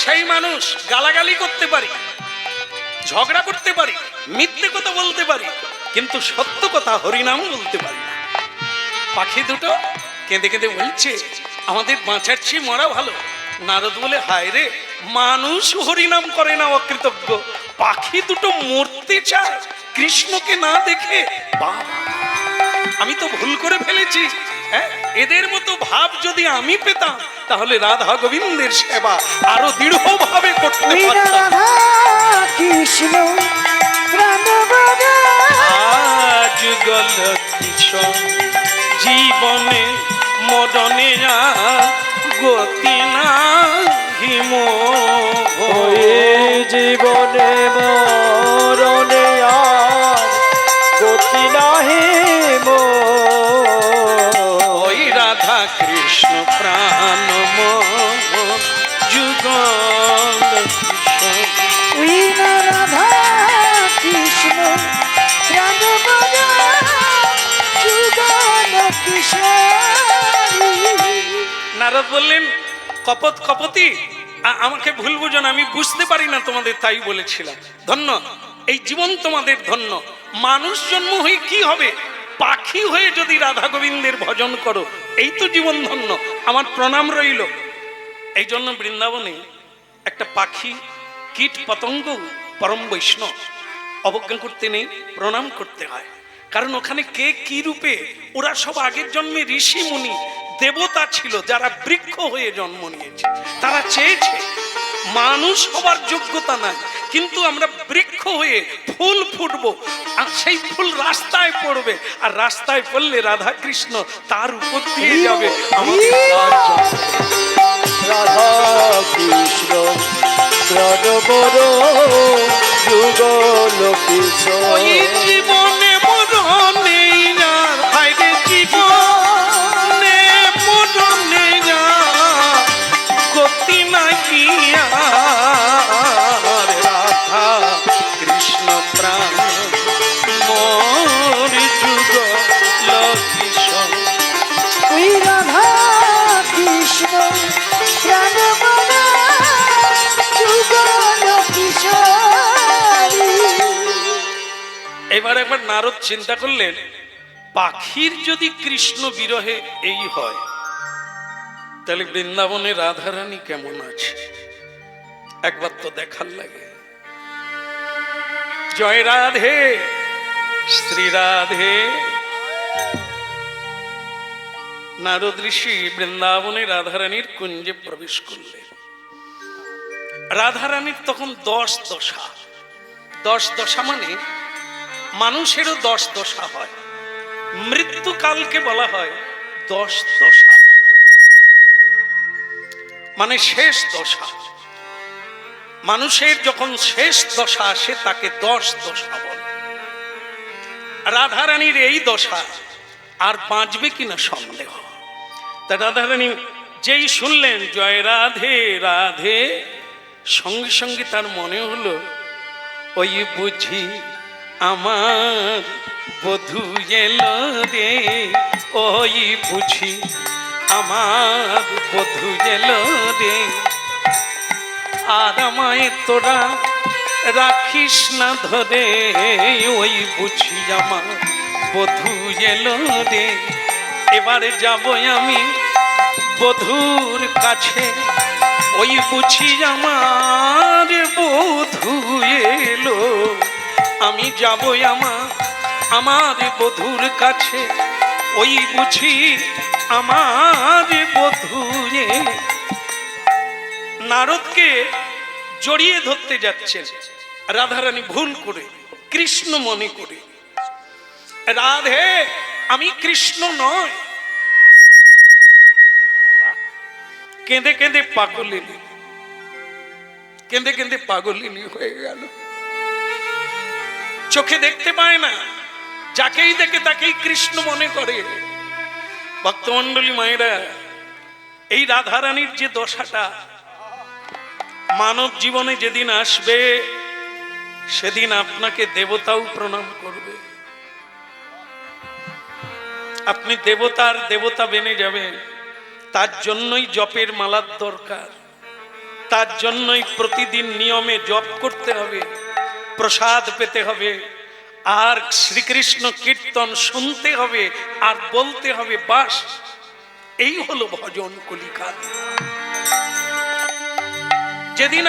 ধরাশায়ী মানুষ, গালাগালি করতে পারি, ঝগড়া করতে পারি, মিথ্যে কথা বলতে পারি, কিন্তু সত্য কথা হরিনাম বলতে পারি না। পাখি দুটো কেঁদে কেঁদে বলছে আমাদের বাঁচার চেয়ে মরা ভালো। নারদ বলে হায় রে, মানুষ হরিনাম করে না অকৃতজ্ঞ, পাখি দুটো মরতে চায় কৃষ্ণকে না দেখে। বাবা, আমি তো ভুল করে ফেলেছি। হ্যাঁ, এদের মতো ভাব যদি আমি পেতাম তাহলে রাধা গোবিন্দের সেবা আরো দৃঢ়ভাবে করতে ওই পারতাম। রাধা কৃষ্ণ প্রাণবন্ত আজ গল কিশোর জীবনে মরণে গতি নাহি মোর। জীবনে মরণে আর গতি নাহি মোর। ওই রাধা কৃষ্ণ প্রাণ যুগল কিশোর। ওই রাধা কৃষ্ণ প্রাণবন্ত যুগল কিশোরী। নারদ বললেন কপত কপতি, আমাকে ভুল বুঝো না, আমি বুঝতে পারি না তোমাদের, তাই বলেছিলাম। ধন্য, এই জীবন তোমাদের ধন্য। মানুষ জন্ম হয়ে কি হবে, পাখি হয়ে যদি রাধা গোবিন্দের ভজন করো, এই তো জীবন ধন্য। আমার প্রণাম রইল। এই জন্য বৃন্দাবনে একটা পাখি, কীট পতঙ্গ, পরম বৈষ্ণব, অবজ্ঞা করতে নেই, প্রণাম করতে হয়। কারণ ওখানে কে কি রূপে, ওরা সব আগের জন্মে ঋষি মুনি দেবতা ছিল, যারা বৃক্ষ হয়ে জন্ম নিয়েছে। তারা চেয়েছে মানুষ হবার যোগ্যতা নাই, কিন্তু আমরা বৃক্ষ হয়ে ফুল ফুটবো, আর সেই ফুল রাস্তায় পড়বে, আর রাস্তায় পড়লে রাধা কৃষ্ণ তার উপর দিয়ে যাবে আমাদের রাজ্য। রাধা কৃষ্ণ প্রাণবন্ত যুগল কিশোর। ওই জীবনে মরণে আর, হায় রে জীবনে মরণে আর গতি নাহি আর। রাধা কৃষ্ণ প্রাণ মোর যুগল কিশোর। ওই রাধা কৃষ্ণ প্রাণবন্ত যুগল কিশোরী। এবার একবার নারদ চিন্তা করলেন, পাখির যদি কৃষ্ণ বিরহে এই হয়, তাহলে বৃন্দাবনে রাধারানী কেমন আছে একবার তো দেখার লাগে। জয় রাধে শ্রী রাধে। নারদ ঋষি বৃন্দাবনে রাধারানীর কুঞ্জে প্রবেশ করলেন। রাধারানীর তখন 10 দশা। 10 দশা মানে মানুষেরও 10 দশা হয়, মৃত্যুকালকে বলা হয় 10 দশা, মানে শেষ দশা। মানুষের যখন শেষ দশা আসে তাকে 10 দশা বলে। রাধারানীর এই দশা, আর বাঁচবে কিনা সন্দেহ। তা রাধারানী যেই শুনলেন জয় রাধে রাধে, সঙ্গে সঙ্গে তার মনে হলো ওই বুঝি আমার বধূ এলো রে, ওই বুঝি আমার বধূ এলো রে, আর আমায় তোরা রাখিস না ধরে, ওই বুঝি আমার বধূ এলো রে। এবারে যাব আমি বধূর কাছে, ওই বুঝি আমার বধূ এলো। আমি যাব আমার বধূর কাছে, ওই বুঝি আমার বধূ এলো। নারদকে জড়িয়ে ধরতে যাচ্ছেন রাধারানী ভুল করে, কৃষ্ণ মনে করে। রাধে, আমি কৃষ্ণ নয়। কেঁদে কেঁদে পাগলিনী, কেঁদে কেঁদে পাগলিনী হয়ে গেল। চোখে দেখতে পায় না, যাকেই দেখে তাকেই কৃষ্ণ মনে করে। ভক্তমণ্ডলী মায়েরা, এই রাধারানীর যে দশাটা মানব জীবনে যেদিন আসবে, সেদিন আপনাকে দেবতাও প্রণাম করবে। আপনি দেবতার দেবতা বেনে যাবেন। তার জন্যই জপের মালার দরকার। তার জন্যই প্রতিদিন নিয়মে জপ করতে হবে, প্রসাদ পেতে হবে, আর শ্রীকৃষ্ণ কীর্তন শুনতে হবে আর বলতে হবে, বাস এই হলো ভজন কলিকাল। যেদিন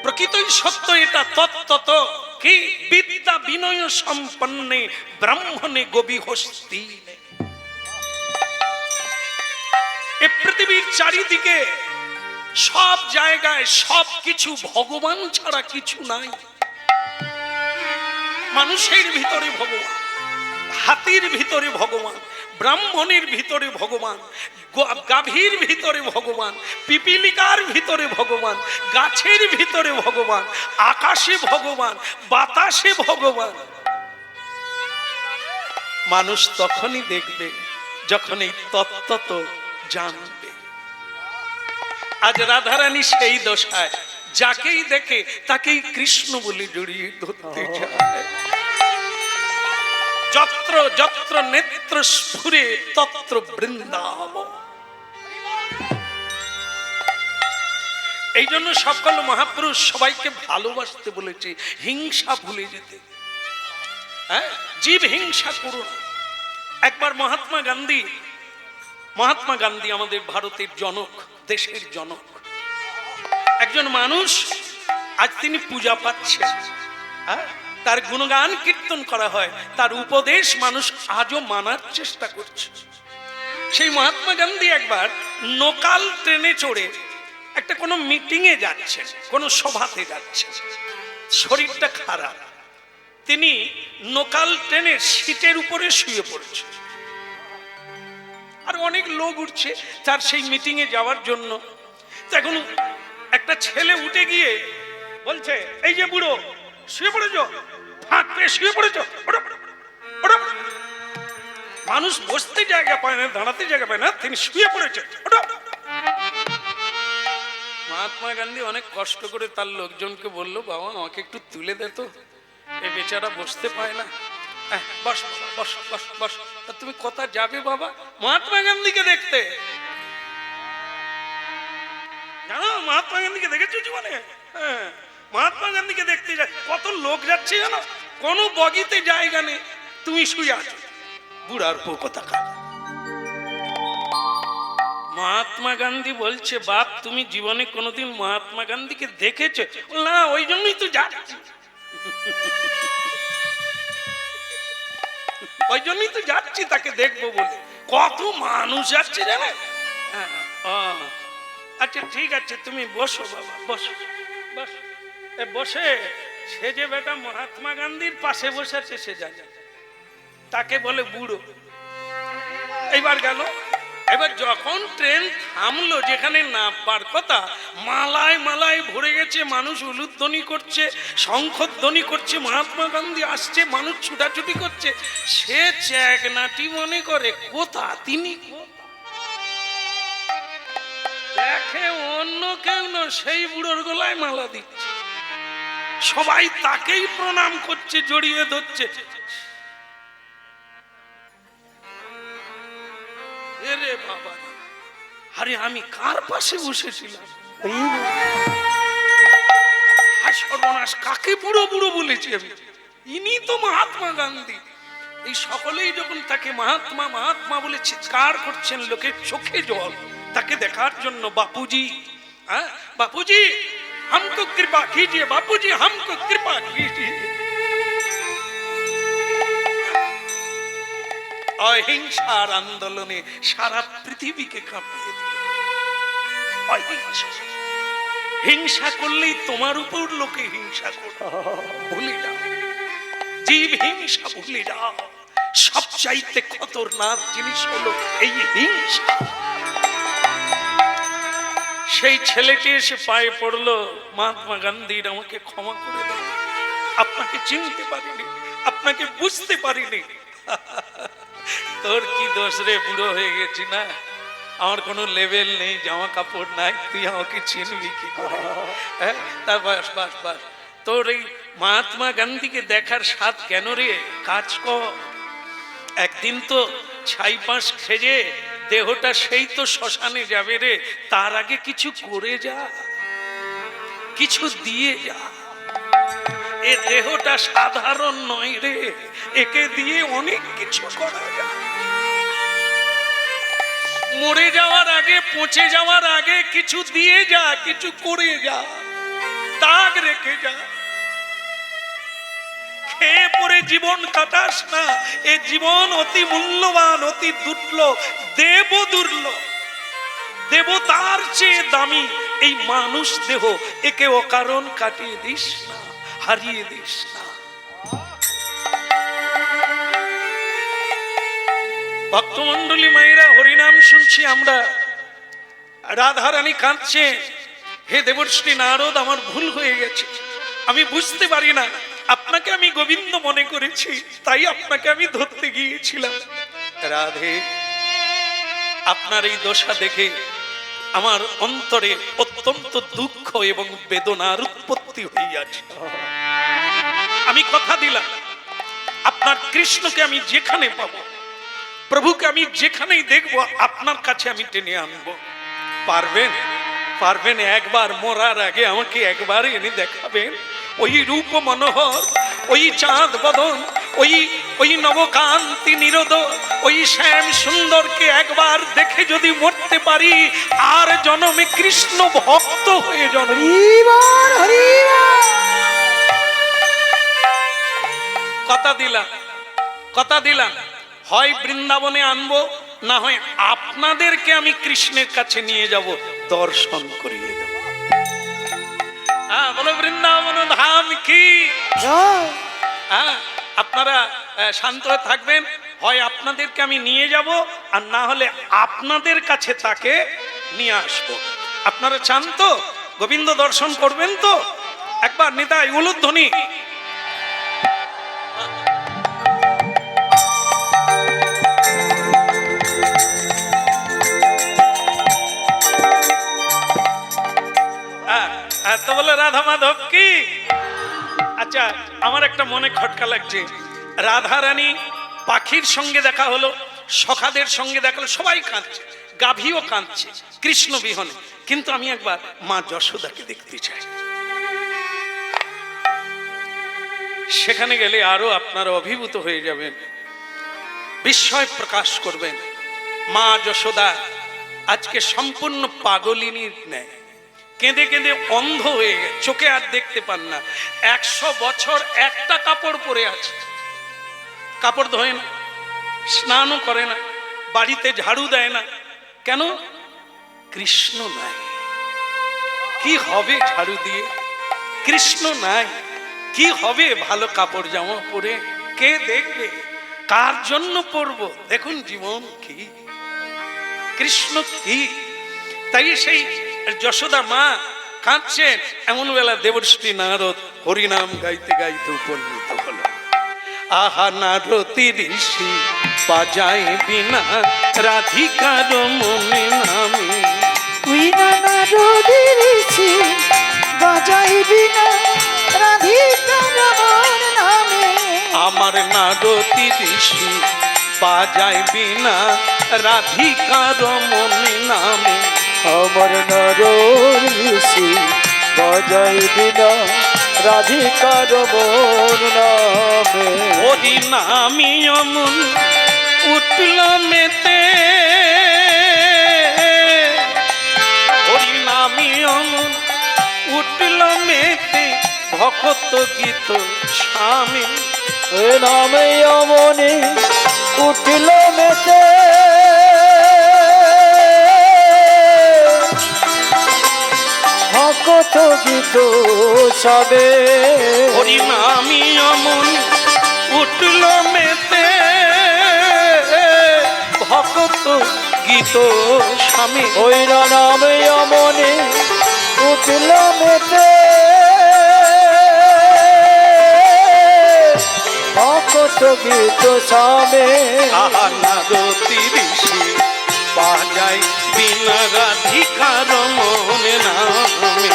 প্রকৃতই সত্য এটা তত্ত্বত কি বিদ্যা বিনয় সম্পন্নে ব্রাহ্মণে গবি হস্তি। এ পৃথিবীর চারিদিকে সব জায়গায় সব কিছু ভগবান ছাড়া কিছু নাই। মানুষের ভিতরে ভগবান, হাতির ভিতরে ভগবান, ব্রাহ্মণের ভিতরে ভগবান, গাভীর ভিতরে ভগবান, পিপিলিকার ভিতরে ভগবান, গাছের ভিতরে ভগবান, আকাশে ভগবান, বাতাসে ভগবান। মানুষ তখনই দেখবে যখন এই তত্ত্ব জানবে। আজ রাধারানী সেই দশায়, যাকেই দেখে তাকেই কৃষ্ণ বলে জড়িয়ে ধরতে চায়। যত্র যত্র নেত্র স্ফুরে তত্র বৃন্দাবন। এই জন্য সকল মহাপুরুষ সবাইকে ভালোবাসতে বলেছে, হিংসা ভুলে যেতে। হ্যাঁ, জীব হিংসা করো না। একবার মহাত্মা গান্ধী আমাদের ভারতের জনক, দেশের জনক, একজন মানুষ, আজ তিনি পূজা পাচ্ছেন, হ্যাঁ, তার গুণগান কীর্তন করা হয়, তার উপদেশ মানুষ আজও মানার চেষ্টা করছে। সেই মহাত্মা গান্ধী একবার লোকাল ট্রেনে চড়ে একটা কোনো মিটিং এ যাচ্ছে, কোনো সভাতে যাচ্ছে, শরীরটা খারাপ, তিনি লোকাল ট্রেনের সিটের উপরে শুয়ে পড়ছে, আর অনেক লোক উঠছে তার সেই মিটিং এ যাওয়ার জন্য। এখন একটা ছেলে উঠে গিয়ে বলছে, এই যে বুড়ো শুয়ে পড়েছ, ফাঁক পেয়ে শুয়ে পড়েছ। মানুষ বসতে জায়গা পায় না, দাঁড়াতে জায়গা পায় না, তিনি শুয়ে পড়েছে। মহাত্মা গান্ধী অনেক কষ্ট করে তার লোকজনকে বললো, বাবা আমাকে একটু তুলে দে তো, এই বেচারা বসতে পায় না। বস বস বস বস। তুমি কোথা যাবে বাবা? মহাত্মা গান্ধীকে দেখতে। জানো মহাত্মা গান্ধীকে দেখেছো জীবনে? হ্যাঁ, মহাত্মা গান্ধীকে দেখতে যায়, কত লোক যাচ্ছে জানো, কোন বগিতে জায়গা নেই, তুমি শুয়ে আছো, বুড়ার পো কোথাকার। মহাত্মা গান্ধী বলছে, বাপ তুমি জীবনে কোনোদিন মহাত্মা গান্ধীকে দেখেছো? না, ওই জন্যই তো যাচ্ছি, ওই জন্যই তো যাচ্ছি তাকে দেখবো বলে। কত মানুষ যাচ্ছে জানে। আচ্ছা ঠিক আছে, তুমি বসো বাবা, বসো বসো। বসে সে যে বেটা মহাত্মা গান্ধীর পাশে বসেছে, সে জানে, তাকে বলে বুড়ো। এইবার গেল, এবার যখন ট্রেন থামলো, যেখানে নামবার কথা, মালায় মালায় ভরে গেছে, মানুষ উলুধ্বনি করছে, শঙ্খধ্বনি করছে, মহাত্মা গান্ধী আসছে, মানুষ ছুটাছুটি করছে। সে চ্যাগনাটি মনে করে কোথা, তিনি দেখে অন্য কেউ না, সেই বুড়োর গলায় মালা দিচ্ছে, সবাই তাকেই প্রণাম করছে, জড়িয়ে ধরছে। এরে বাবা, আরে আমি কার পাশে বসেছিলাম? সর্বনাশ, কাকে বুড়ো বুড়ো বলেছি আমি? ইনি তো মহাত্মা গান্ধী। এই সকলেই যখন তাকে মহাত্মা মহাত্মা বলে চিৎকার করছেন, লোকের চোখে জল তাকে দেখার জন্য। বাপুজি, হ্যাঁ বাপুজি हमको कृपा कीजिए, बापूजी हमको कृपा कीजिए। অহিংসার আন্দোলনে সারা পৃথিবীকে কাঁপিয়ে দিল। হিংসা করলেই তোমার উপর লোকে হিংসা করবে, ভুলে যাও, জীব হিংসা ভুলে যাও। সবচাইতে খতরনাক জিনিস হলো এই হিংসা। সেই ছেলেটি এসে পায়ে পড়লো, মহাত্মা গান্ধীর আমাকে ক্ষমা করে দাও, আপনাকে চিনতে পারিনি, আপনাকে বুঝতে পারিনি। তোর কি দোষ রে, বুড়ো হয়ে গেছি না, আমার কোনো লেভেল নেই, জামা কাপড় নাই, তুই আমাকে চিনবি কি করে? হ্যাঁ, তা বাস বাস বাস, তোর এই মহাত্মা গান্ধীকে দেখার স্বাদ কেন রে? কাজ কর, একদিন তো ছাই পাশ খেয়ে দেহটা সেই তো শ্মশানে যাবে রে, তার আগে কিছু করে যা। কিছু দিয়ে যা। এ দেহটা সাধারণ নয় রে, একে দিয়ে অনেক কিছু করা যায়। মরে যাওয়ার আগে, পচে যাওয়ার আগে কিছু দিয়ে যা, কিছু করে যা, দাগ রেখে যা। খেয়ে পরে জীবন কাটাস না, এ জীবন অতি মূল্যবান, অতি দুর্লভ, দেব দুর্লভ, দেবতার চেয়ে দামি এই মানুষ দেহ, একে অকারণ কাটিয়ে দিস না, হারিয়ে দিস না। ভক্তমন্ডলী মায়েরা, হরিনাম শুনছি আমরা, রাধারানী কাঁদছে, হে দেবর্ষী নারদ, আমার ভুল হয়ে গেছে, আমি বুঝতে পারি না, আপনাকে আমি গোবিন্দ মনে করেছি, তাই আপনাকে আমি ধরতে গিয়েছিলাম। রাধে, আপনার এই দশা দেখে আমার অন্তরে অত্যন্ত দুঃখ এবং বেদনার উৎপত্তি হইয়াছে। আমি কথা দিলাম, আপনার কৃষ্ণকে আমি যেখানে পাবো, প্রভুকে আমি যেখানেই দেখবো, আপনার কাছে আমি টেনে আনবো। পারবেন? পারবেন? একবার মরার আগে আমাকে একবার এনে দেখাবেন ওই রূপ মনোহর, ওই চাঁদ বদন, ওই নবকান্তি নিরোদ, ওই শ্যাম সুন্দরকে একবার দেখে যদি মরতে পারি, আর জনমে কৃষ্ণ ভক্ত হয়ে জন্ম। কথা দিলাম, কথা দিলাম, হয় বৃন্দাবনে আনবো, না হয় আপনাদেরকে আমি কৃষ্ণের কাছে নিয়ে যাব, দর্শন করিয়ে দেব। হ্যাঁ, বলো বৃন্দাবন ধাম কি। হ্যাঁ, আপনারা শান্ত হয়ে থাকবেন, হয় আপনাদেরকে আমি নিয়ে যাব, আর না হলে আপনাদের কাছে তাকে নিয়ে আসবো। আপনারা চান তো গোবিন্দ দর্শন করবেন তো? একবার নিতাই উলুধ্বনি। তো বলে রাধা মাধব কি। আচ্ছা, আমার একটা মনে খটকা লাগছে, রাধা রানী পাখির সঙ্গে দেখা হলো, সখাদের সঙ্গে দেখা হলো, সবাই কাঁদছে, গাভীও কাঁদছে কৃষ্ণ বিহনে, কিন্তু আমি একবার মা যশোদাকে দেখতে চাই। সেখানে গেলে আরো আপনারা অভিভূত হয়ে যাবেন, বিস্ময় প্রকাশ করবেন। মা যশোদা আজকে সম্পূর্ণ পাগলিনীর ন্যায় কেঁদে কেঁদে অন্ধ হয়ে গেছে, চোখে আর দেখতে পান না। 100 বছর একটা কাপড় পরে আছে, কাপড় ধোয় না, স্নানও করে না, বাড়িতে ঝাড়ু দেয় না। কেন? কৃষ্ণ নাই। কি হবে ঝাড়ু দিয়ে? কৃষ্ণ নাই, কি হবে ভালো কাপড় জামা পরে? কে দেখবে? কার জন্য পরবো? দেখুন জীবন কি, কৃষ্ণ কি। তাই সেই যশোদা মা কাঁদছেন। এমন বেলা দেবর্ষী নারদ হরিনাম গাইতে গাইতে উপনীত হলো। আহা নারতি ঋষি বাজায় বিনা রাধিকার মনে নামে, নারতি ঋষি বাজায় বিনা রাধিকার মনে নামে। আমার নারতি ঋষি বাজায় বিনা রাধিকার মনে নামে। আমার নারতি বাজায় বিনা রাধিকার মন নামে। হরি নামি অমন উঠল মেতে, হরি নামি অমন উঠল মেতে, ভক্ত গীত স্বামী। এ নামে অমনে উঠল মেতে, ভক্ত গীত সবে। হরি নামি অমন উঠল মেতে, ভক্ত গীত স্বামী। ওই নামে অমনে উঠল মেতে, ভক্ত গীত স্বামী। আহা নারতি ঋষি বাজায় বিনা রাধিকার মনে নামে।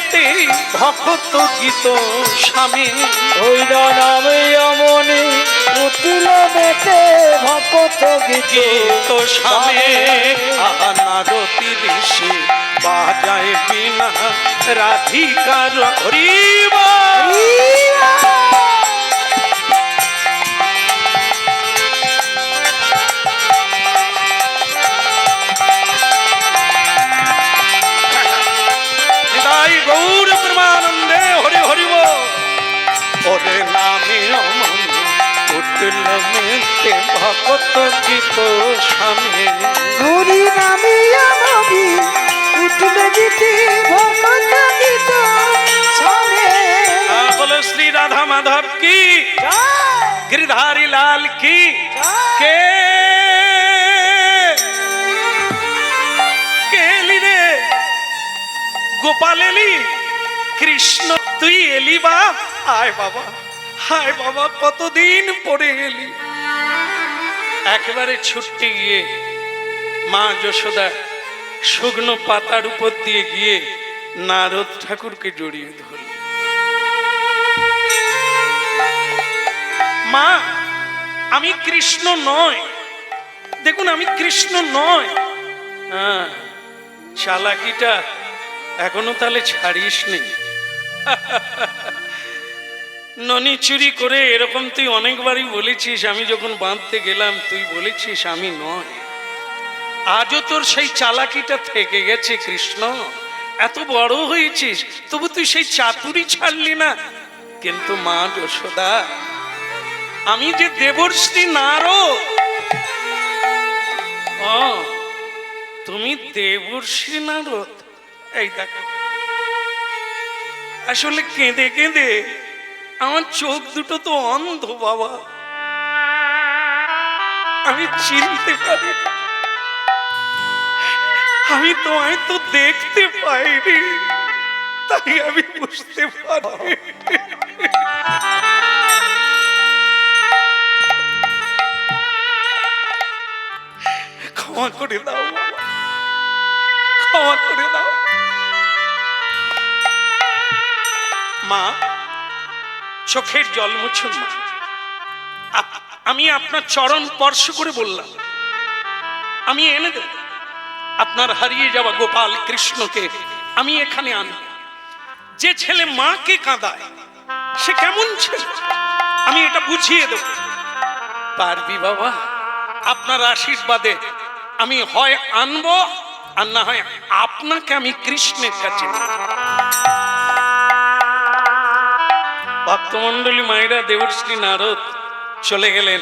মেতে ভক্ত গীত স্বামী হইল নামে অমনি উঠিল মেতে ভক্ত গীত গীত স্বামী নারতি ঋষি বাজায় বিনা রাধিকার হরিবা গৌর প্রেমানন্দে হরি হরিব ওরে নামে অমন উঠল মেতে ভক্ত গীত স্বামী হরি নামে অমনি উঠিল গীতে ভক্ত গীত স্বামী বলো শ্রী রাধা মাধব কি गिरधारी लाल की के এলি রে গোপাল এলি কৃষ্ণ তুই এলি বা আয় বাবা হায় বাবা কতদিন পরে এলি একেবারে ছুটতে গিয়ে মা যশোদা শুকনো পাতার উপর দিয়ে গিয়ে নারদ ঠাকুরকে জড়িয়ে ধরল মা আমি কৃষ্ণ নয় দেখুন আমি কৃষ্ণ নয় হ্যাঁ চালাকিটা এখনো তাহলে ছাড়িস নি ননি চুরি করে এরকম তুই অনেকবারই বলেছিস আমি যখন বাঁধতে গেলাম তুই বলেছিস আমি নয় আজও তোর সেই চালাকিটা থেকে গেছে কৃষ্ণ এত বড় হয়েছিস তবু তুই সেই চাতুরি ছাড়লি না কিন্তু মা যশোদা আমি যে দেবর্ষি নারদ তুমি দেবর্ষি নারদ এই দেখো আসলে কেঁদে কেঁদে আমার চোখ দুটো তো অন্ধ বাবা আমি চিনতে পারি আমি তোমায় তো দেখতে পাইনি তাই আমি বুঝতে পারি ক্ষমা করে দাও ক্ষমা করে দাও মা চোখের জল মুছুন মা আমি আপনার চরণ স্পর্শ করে বললাম আমি এনে দেব আপনার হারিয়ে যাওয়া গোপাল কৃষ্ণকে আমি এখানে আনব যে ছেলে মাকে কাঁদায় সে কেমন ছেলে আমি এটা বুঝিয়ে দেব পারবি বাবা আপনার আশীর্বাদে আমি হয় আনবো আর না হয় আপনাকে আমি কৃষ্ণের কাছে ভক্তমন্ডলী মায়েরা দেবশ্রী নারদ চলে গেলেন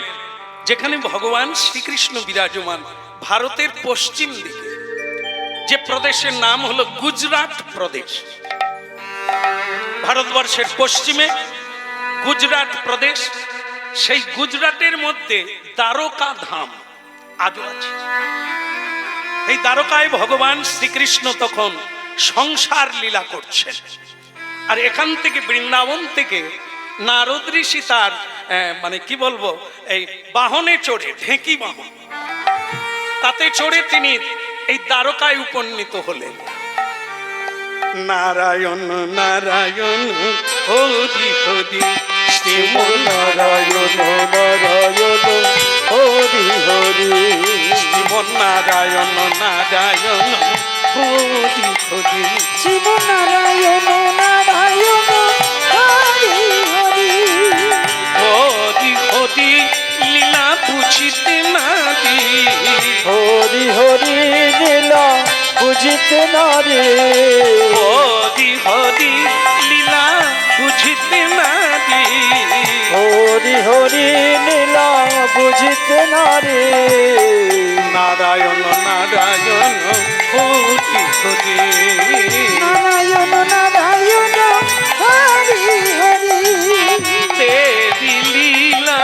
যেখানে ভগবান শ্রীকৃষ্ণ বিরাজমান ভারতের পশ্চিম দিকে যে প্রদেশের নাম হলো গুজরাট প্রদেশ ভারতবর্ষের পশ্চিমে গুজরাট প্রদেশ সেই গুজরাটের মধ্যে দ্বারকা ধাম আজও আছে এই দ্বারকায় ভগবান শ্রীকৃষ্ণ তখন সংসার লীলা করছেন আর এখান থেকে বৃন্দাবন থেকে নারদ ঋষি তার মানে কি বলবো এই বাহনে চড়ে ঢেঁকি বাহন তাতে চড়ে তিনি এই দ্বারকায় উপনীত হলেন নারায়ণ নারায়ণ হরি হরি শ্রীমন্নারায়ণ নারায়ণ হরি হরি শ্রীমন্নারায়ণ নারায়ণ হরি হরি শ্রীমন্নারায়ণ নারায়ণ হরি হরি হরি হরি লীলা বুঝিতে নারি হরি হরি লীলা বুঝিতে নারে হরি হরি লীলা বুঝিতে নারি হরি হরি লীলা বুঝিতে নারে নারায়ণ নারায়ণ হরি হরি নারায়ণ নারায়ণ হরি হরি তেরি লীলা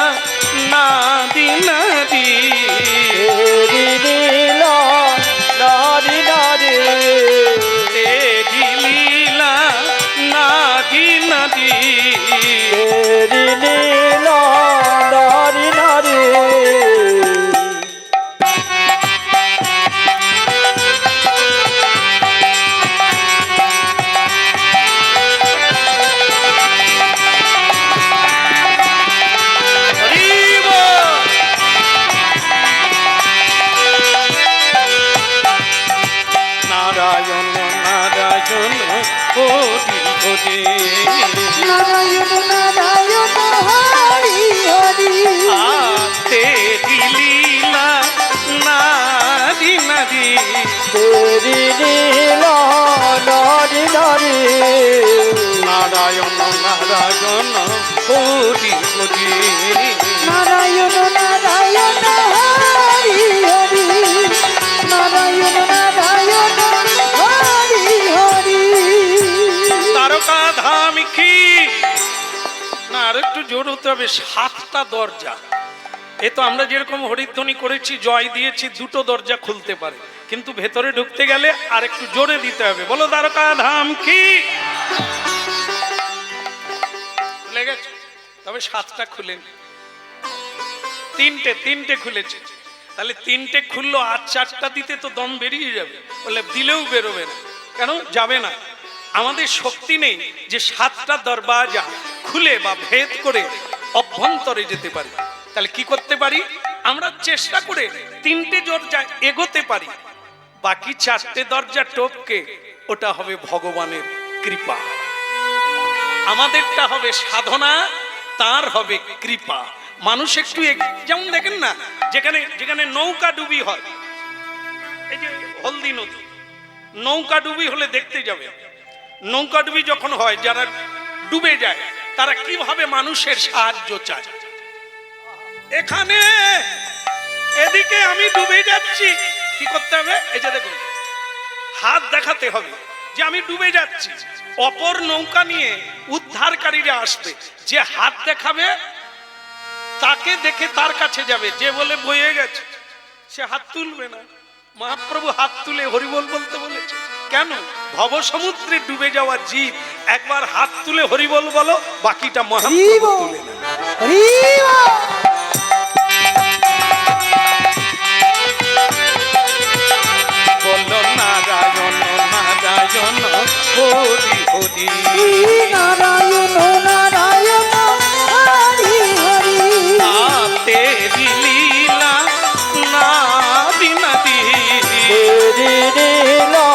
নারি নারি হরি লীলা নারী নারী তেরি লীলা নারি নারি হরি লীলা নারী নারী হরি নারায়ণ নারায়ণ হরি হরি তেরি লীলা নারী নারী তেরি লীলা নারী নারী নারায়ণ নারায়ণ হরি হরি নারায়ণ নারায়ণ হরি হরি নারায়ণ নারায়ণ হরি হরি তারকা ধাম কি না আর একটু জোর হতে হবে 7টা দরজা এ তো আমরা যেরকম হরিধ্বনি করেছি জয় দিয়েছি 2টো দরজা খুলতে পারে কিন্তু ভেতরে ঢুকতে গেলে আর একটু জোরে দিতে হবে বলো দ্বারকা ধাম কি লেগেছে তবে 7টা খুলেন তিনটে খুলেছে তাহলে 3টে খুললো আর 4টা দিতে তো দম বেরিয়ে যাবে বলে দিলেও বেরোবে না কেন যাবে না আমাদের শক্তি নেই যে 7টা দরজা খুলে বা ভেদ করে অভ্যন্তরে যেতে পারি তাহলে কি করতে পারি আমরা চেষ্টা করে 3টে দরজা এগোতে পারি বাকি 4টে দরজা টপকে ওটা হবে ভগবানের কৃপা আমাদেরটা হবে সাধনা তার হবে কৃপা মানুষ একটু যেমন দেখেন না যেখানে যেখানে নৌকা ডুবি হয় এই যে হলদি নদী নৌকা ডুবি হলে দেখতে যাবে নৌকা ডুবি যখন হয় যারা ডুবে যায় তারা কিভাবে মানুষের সাহায্য চায় এখানে এদিকে আমি ডুবে যাচ্ছি কি করতে হবে এই যে দেখুন হাত দেখাতে হবে যে আমি ডুবে যাচ্ছি অপর নৌকা নিয়ে উদ্ধারকারীরা আসবে যে হাত দেখাবে তাকে দেখে তার কাছে যাবে যে বলে বয়ে গেছে সে হাত তুলবে না মহাপ্রভু হাত তুলে হরিবোল বলতে বলেছে কেন ভব সমুদ্রে ডুবে যাওয়া জীব একবার হাত তুলে হরিবোল বলো বাকিটা মহাপ্রভু তুলে নেন বলো নারায়ণ নারায়ণ হরি হরি নারায়ণ নারায়ণ হরি হরি তেরি লীলা নারী নারী তেরি লীলা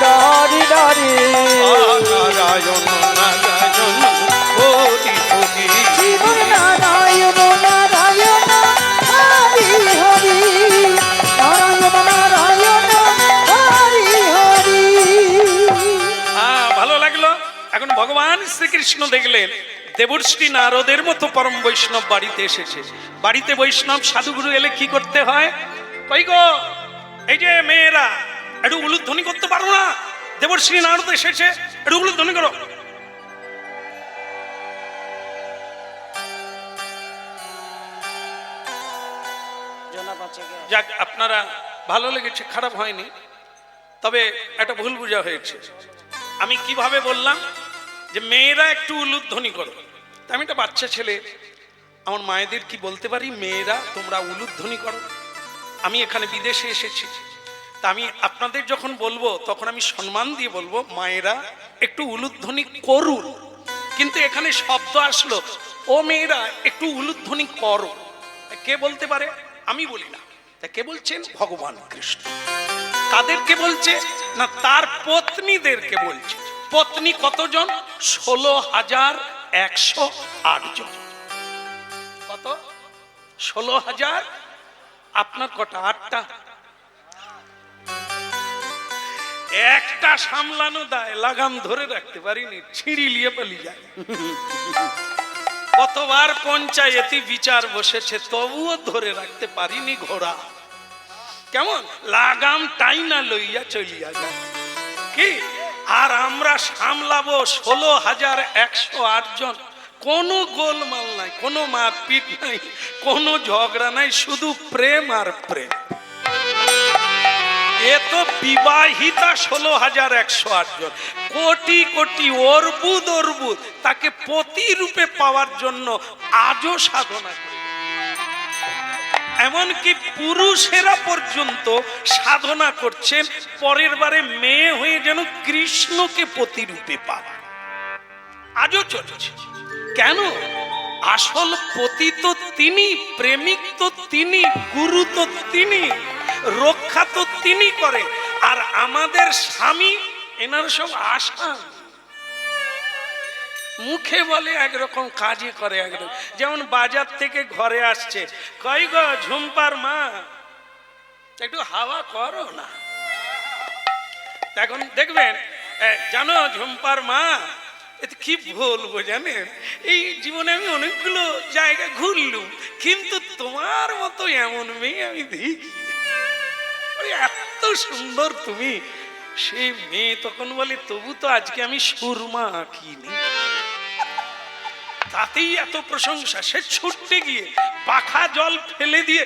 নারী নারী নারায়ণ নারায়ণ হরি হরি জীবন নারায়ণ নারায়ণ হরি হরি নারায়ণ নারায়ণ হরি হরি ভালো লাগলো এখন ভগবান শ্রীকৃষ্ণ দেখলেন দেবর্ষি নারদের মতো পরম বৈষ্ণব বাড়িতে এসেছে বাড়িতে বৈষ্ণব সাধুগুরু এলে কি করতে হয় কই গো এই যে মেয়েরা একটু উলুধ্বনি করতে পারো না দেবর্ষি নারদ এসেছে একটু উলুধ্বনি করো যাক আপনারা ভালো লেগেছে খারাপ হয়নি তবে একটা ভুল বোঝা হয়েছে আমি কিভাবে বললাম যে মেয়েরা একটু উলুধ্বনি করো তা আমি একটা বাচ্চা ছেলে আমার মায়েদের কি বলতে পারি মেয়েরা তোমরা উলুধ্বনি করো আমি এখানে বিদেশে এসেছি তা আমি আপনাদের যখন বলবো তখন আমি সম্মান দিয়ে বলবো মায়েরা একটু উলুধ্বনি করুন কিন্তু এখানে শব্দ আসলো ও মেয়েরা একটু উলুধ্বনি করো কে বলতে পারে আমি বলি না তা কে বলছেন ভগবান কৃষ্ণ তাদেরকে বলছে না তার পত্নীদেরকে বলছে পত্নী কতজন 16,108 জন কত 16,000 আপনার কটা 8টা একটা সামলানো দায় লাগাম ধরে রাখতে পারিনি ছিঁড়ি লিয়ে পালিয়ে যায় কতবার পঞ্চায়েতি বিচার বসেছে তবুও ধরে রাখতে পারিনি ঘোড়া কেমন লাগাম টাইনা লইয়া চলিয়া যায় কি আর আমরা সামলাবো 16,108 জন কোনো গোলমাল নাই কোনো মারপিট নাই কোনো ঝগড়া নাই শুধু প্রেম আর প্রেম এ তো বিবাহিতা 16,108 জন কোটি কোটি অর্বুদ তাকে পতি রূপে পাওয়ার জন্য আজও সাধনা করে এমনকি পুরুষেরা পর্যন্ত সাধনা করছেন পরের বারে মেয়ে হয়ে যেন কৃষ্ণকে পতি রূপে পায় আজও চলছে কেন আসল পতি তো তিনি প্রেমিক তো তিনি গুরু তো তিনি রক্ষা তো তিনি করেন আর আমাদের স্বামী এনার সব আশা মুখে বলে একরকম, কাজে করে একরকম। যেমন বাজার থেকে ঘরে আসছে, কই গো ঝুম্পার মা, একটু হাওয়া করো না। এখন দেখবেন, জানো ঝুম্পার মা, এতে কি বলবো জানেন, এই জীবনে আমি অনেকগুলো জায়গা ঘুরলুম, কিন্তু তোমার মতো এমন মেয়ে আমি দেখি, এত সুন্দর তুমি। সেই মেয়ে তখন বলে, তবু তো আজকে আমি সুরমা কিনি, তাতেই এত প্রশংসা। সে ছুটতে গিয়ে পাখা জল ফেলে দিয়ে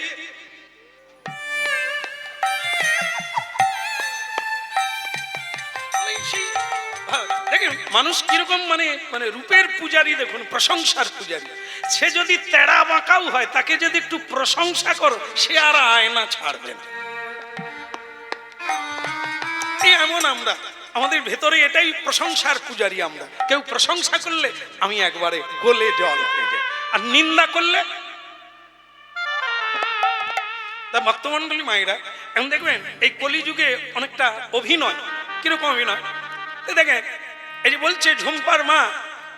দেখেন মানুষ কিরকম, মানে মানে রূপের পূজারী, দেখুন প্রশংসার পূজারী। সে যদি তেড়া বাঁকাও হয়, তাকে যদি একটু প্রশংসা করো, সে আর আয়না ছাড়বে না। এমন আমরা, আমাদের ভেতরে এটাই প্রশংসার পূজারী আমরা। কেউ প্রশংসা করলে আমি একবারে গলে জল হয়ে যায়, আর নিন্দা করলে। তা ভক্তমন্ডলী মায়েরা, এখন দেখবেন এই কলিযুগে অনেকটা অভিনয়, কিরকম অভিনয় দেখেন। এই যে বলছে ঝুম্পার মা,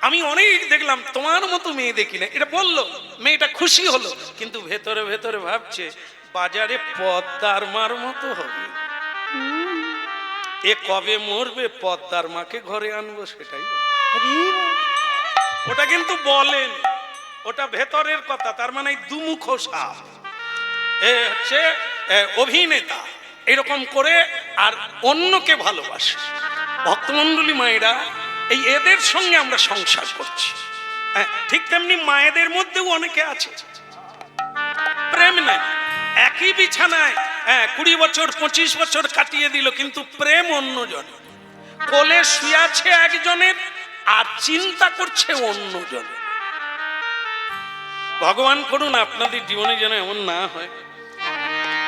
আমি অনেক দেখলাম, তোমার মতো মেয়ে দেখি না। এটা বললো, মেয়েটা খুশি হলো, কিন্তু ভেতরে ভেতরে ভাবছে বাজারে পদ্মার মার মতো হবে, এ কবে মরবে, পদ্মার মাকে ঘরে আনবো, সেটাই। ওটা কিন্তু বলেন, ওটা ভেতরের কথা। তার মানে দুমুখ সাপ, এ হচ্ছে অভিনেতা, এরকম করে আর অন্যকে ভালোবাসে। ভক্তমন্ডলী মায়েরা, এই এদের সঙ্গে আমরা সংসার করছি। ঠিক তেমনি মায়েদের মধ্যেও অনেকে আছে প্রেম নাই, একই বিছানায় 20 বছর 25 বছর কাটিয়ে দিল, কিন্তু প্রেম অন্যজন। কোলে শুয়াছে একজনের আর চিন্তা করছে অন্যজন। ভগবান করুন আপনাদের জীবনে যেন এমন না হয়।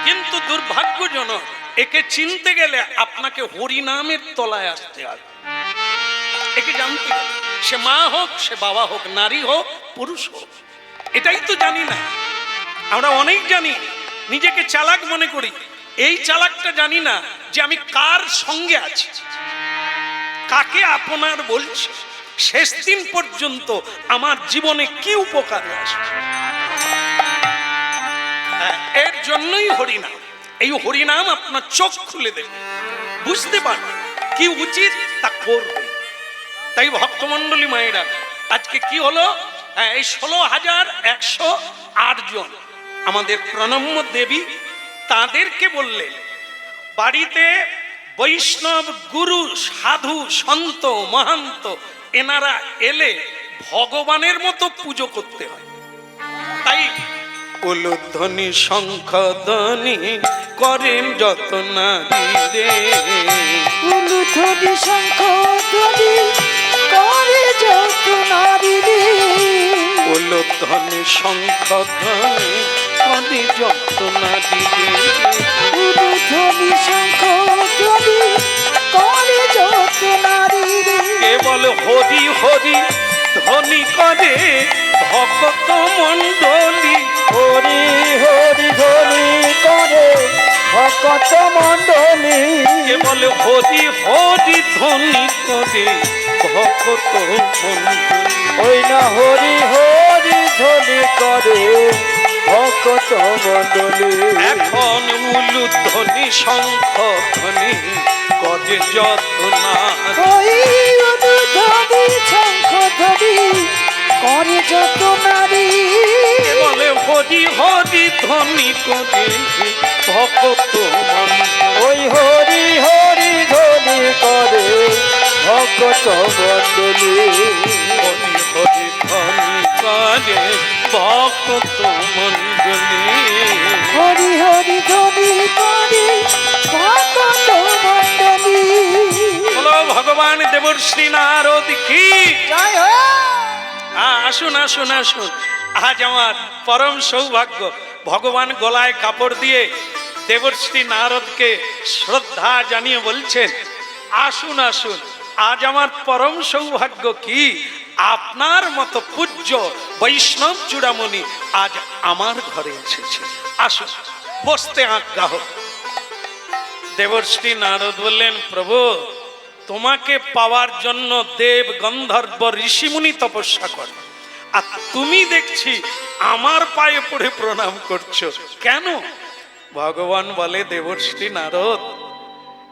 কিন্তু দুর্ভাগ্যজনক, একে চিনতে গেলে আপনাকে হরিনামের তলায় আসতে হবে, একে জানতে হবে। সে মা হোক, সে বাবা হোক, নারী হোক, পুরুষ হোক, এটাই তো জানি না আমরা। অনেক জানি, নিজেকে চালাক মনে করি। এই চালাকটা জানি না যে আমি কার সঙ্গে আছি, কাকে আপনার বলছি, শেষ দিন পর্যন্ত আমার জীবনে কি উপকারে আসবে। এর জন্যই হরিনাম। এই হরিনাম আপনার চোখ খুলে দেবে, বুঝতে পারবে কি উচিত, তা করবে। তাই ভক্তমন্ডলী মায়েরা, আজকে কি হলো, এই 16,108 জন আমাদের প্রণম্য দেবী, তাদেরকে বললেন বাড়িতে বৈষ্ণব গুরু সাধু সন্ত মহান্ত এনারা এলে ভগবানের মতো পুজো করতে হয়। তাই উলুধ্বনি শঙ্খধ্বনি করেন যত নারী রে, উলুধ্বনি শঙ্খধ্বনি করে যত নারী রে, উলুধ্বনি শঙ্খধ্বনি করে যত নারী রে, উলুধ্বনি শঙ্খধ্বনি করে যত নারী রে। কেবল হরি হরি ধ্বনি করে ভক্ত মণ্ডলী, হরি হরি ধ্বনি করে ভক্ত মণ্ডলী, কেবল হরি হরি ধ্বনি করে ভক্ত মণ্ডলী। ওই না হরি হরি ধ্বনি করে ভক্ত মণ্ডলী। এখন উলুধ্বনি শঙ্খধ্বনি করে যত নারী, ওই উলুধ্বনি শঙ্খধ্বনি করে যত নারী, কেবল হরি হরি ধ্বনি করে ভক্ত মণ্ডলী। ওই হরি হরি ধ্বনি করে ভক্ত মণ্ডলী, হরি হরি ধ্বনি করে ভক্ত মণ্ডলী। হরি হরি ধ্বনি করে ভক্ত মণ্ডলী। বলো ভগবান দেবর্ষি নারদ কি জয় হোক। আসুন আসুন আসুন। আজ আমার পরম সৌভাগ্য, ভগবান গলায় কাপড় দিয়ে দেবর্ষি নারদকে শ্রদ্ধা জানিয়ে বলছেন, আসুন আসুন। আজ আমার পরম সৌভাগ্য কি, আপনার মতো পূজ্য বৈষ্ণব চূড়ামণি আজ আমার ঘরে এসেছে। আসুন, বসতে আজ্ঞা হোক। দেবর্ষি নারদ বললেন, প্রভু তোমাকে পাওয়ার জন্য দেব গন্ধর্ব ঋষিমুনি তপস্যা করে, আর তুমি দেখছি আমার পায়ে পড়ে প্রণাম করছো কেন? ভগবান বলে, দেবর্ষি নারদ,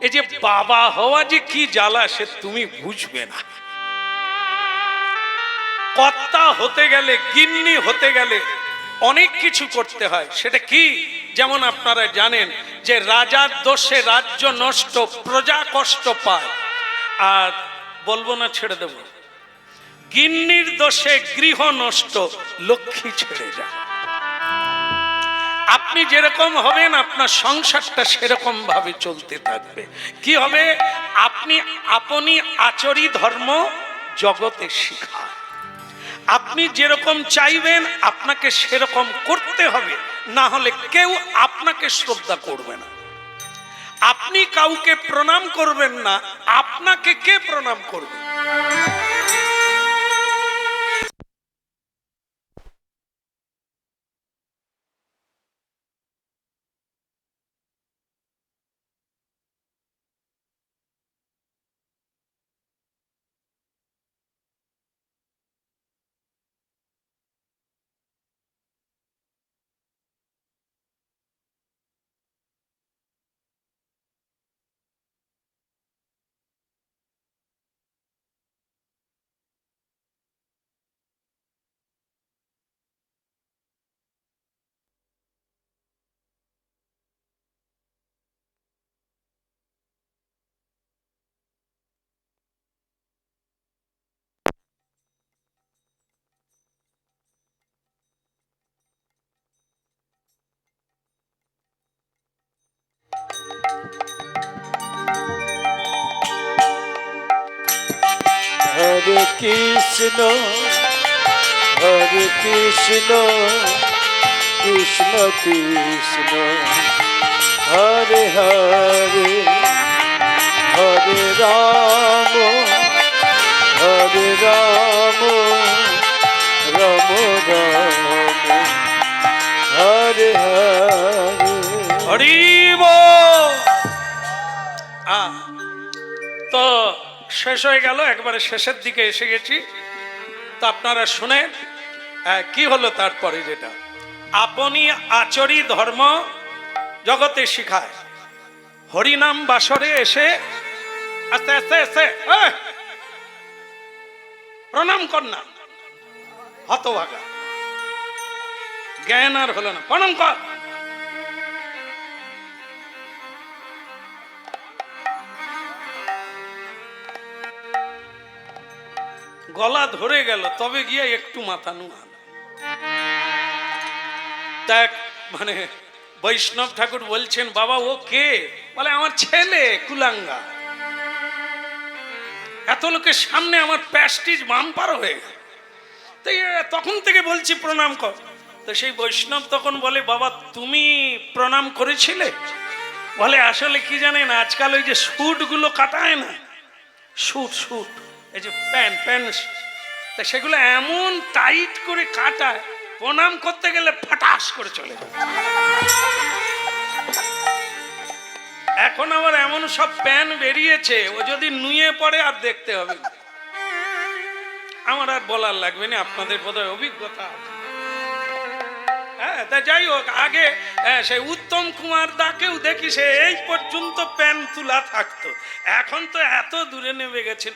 এই যে বাবা হওয়া যে কি জ্বালা সে তুমি বুঝবে না। কর্তা হতে গেলে, গিন্নি হতে গেলে অনেক কিছু করতে হয়। সেটা কি? যেমন আপনারা জানেন যে রাজার দোষে রাজ্য নষ্ট, প্রজা কষ্ট পায়। আর বলবো না, ছেড়ে দেব, গিন্নির দোষে গৃহ নষ্ট, লক্ষ্মী ছেড়ে যায়। আপনি যেরকম হবেন আপনার সংসারটা সেরকম ভাবে চলতে থাকবে। কি হবে? আপনি আচরি ধর্ম জগতে শিখায়। আপনি যেরকম চাইবেন আপনাকে সেরকম করতে হবে, না হলে কেউ আপনাকে শ্রদ্ধা করবে না। আপনি কাউকে প্রণাম করবেন না, আপনাকে কে প্রণাম করবে? হরে কৃষ্ণ হরে কৃষ্ণ কৃষ্ণ কৃষ্ণ হরে হরে হরে রাম রাম রাম হরে হরে। হরি বল। তো শেষ হয়ে গেল, একবারে শেষের দিকে এসে গেছি। তো আপনারা শুনেন কি হলো তারপরে, যেটা আপনি আচরি ধর্ম জগতে শিখায়। হরিনাম বাসরে এসে আস্তে আস্তে আস্তে প্রণাম কর না, হতভাগা, জ্ঞান আর হলো না, প্রণাম কর। গলা ধরে গেল, তবে গিয়ে একটু মাথা নুয়াল। দেখ, মানে বৈষ্ণব ঠাকুর বলছেন, বাবা ও কে? বলে, আমার ছেলে কুলাঙ্গা। এত লোকের সামনে আমার প্যাস্টিজ বাম্পার হয়ে গেল। তখন থেকে বলছি প্রণাম কর। তো সেই বৈষ্ণব তখন বলে, বাবা তুমি প্রণাম করেছিলে? বলে, আসলে কি জানেন, আজকাল ওই যে স্যুট গুলো কাটায় না, স্যুট এই যে প্যান্ট, তা সেগুলো এমন টাইট করে কাটায়, প্রণাম করতে গেলে ফাটাস করে চলে যায়। এখন আবার এমন সব প্যান বেরিয়েছে, ও যদি নুয়ে পড়ে আর দেখতে হবে। আমার আর বলার লাগবে না, আপনাদের বোধহয় অভিজ্ঞতা আছে। হ্যাঁ, তা যাই হোক, আগে সেই উত্তম কুমার দাকেও দেখি সে এই পর্যন্ত প্যান তুলা থাকতো, এখন তো এত দূরে নেমে গেছে।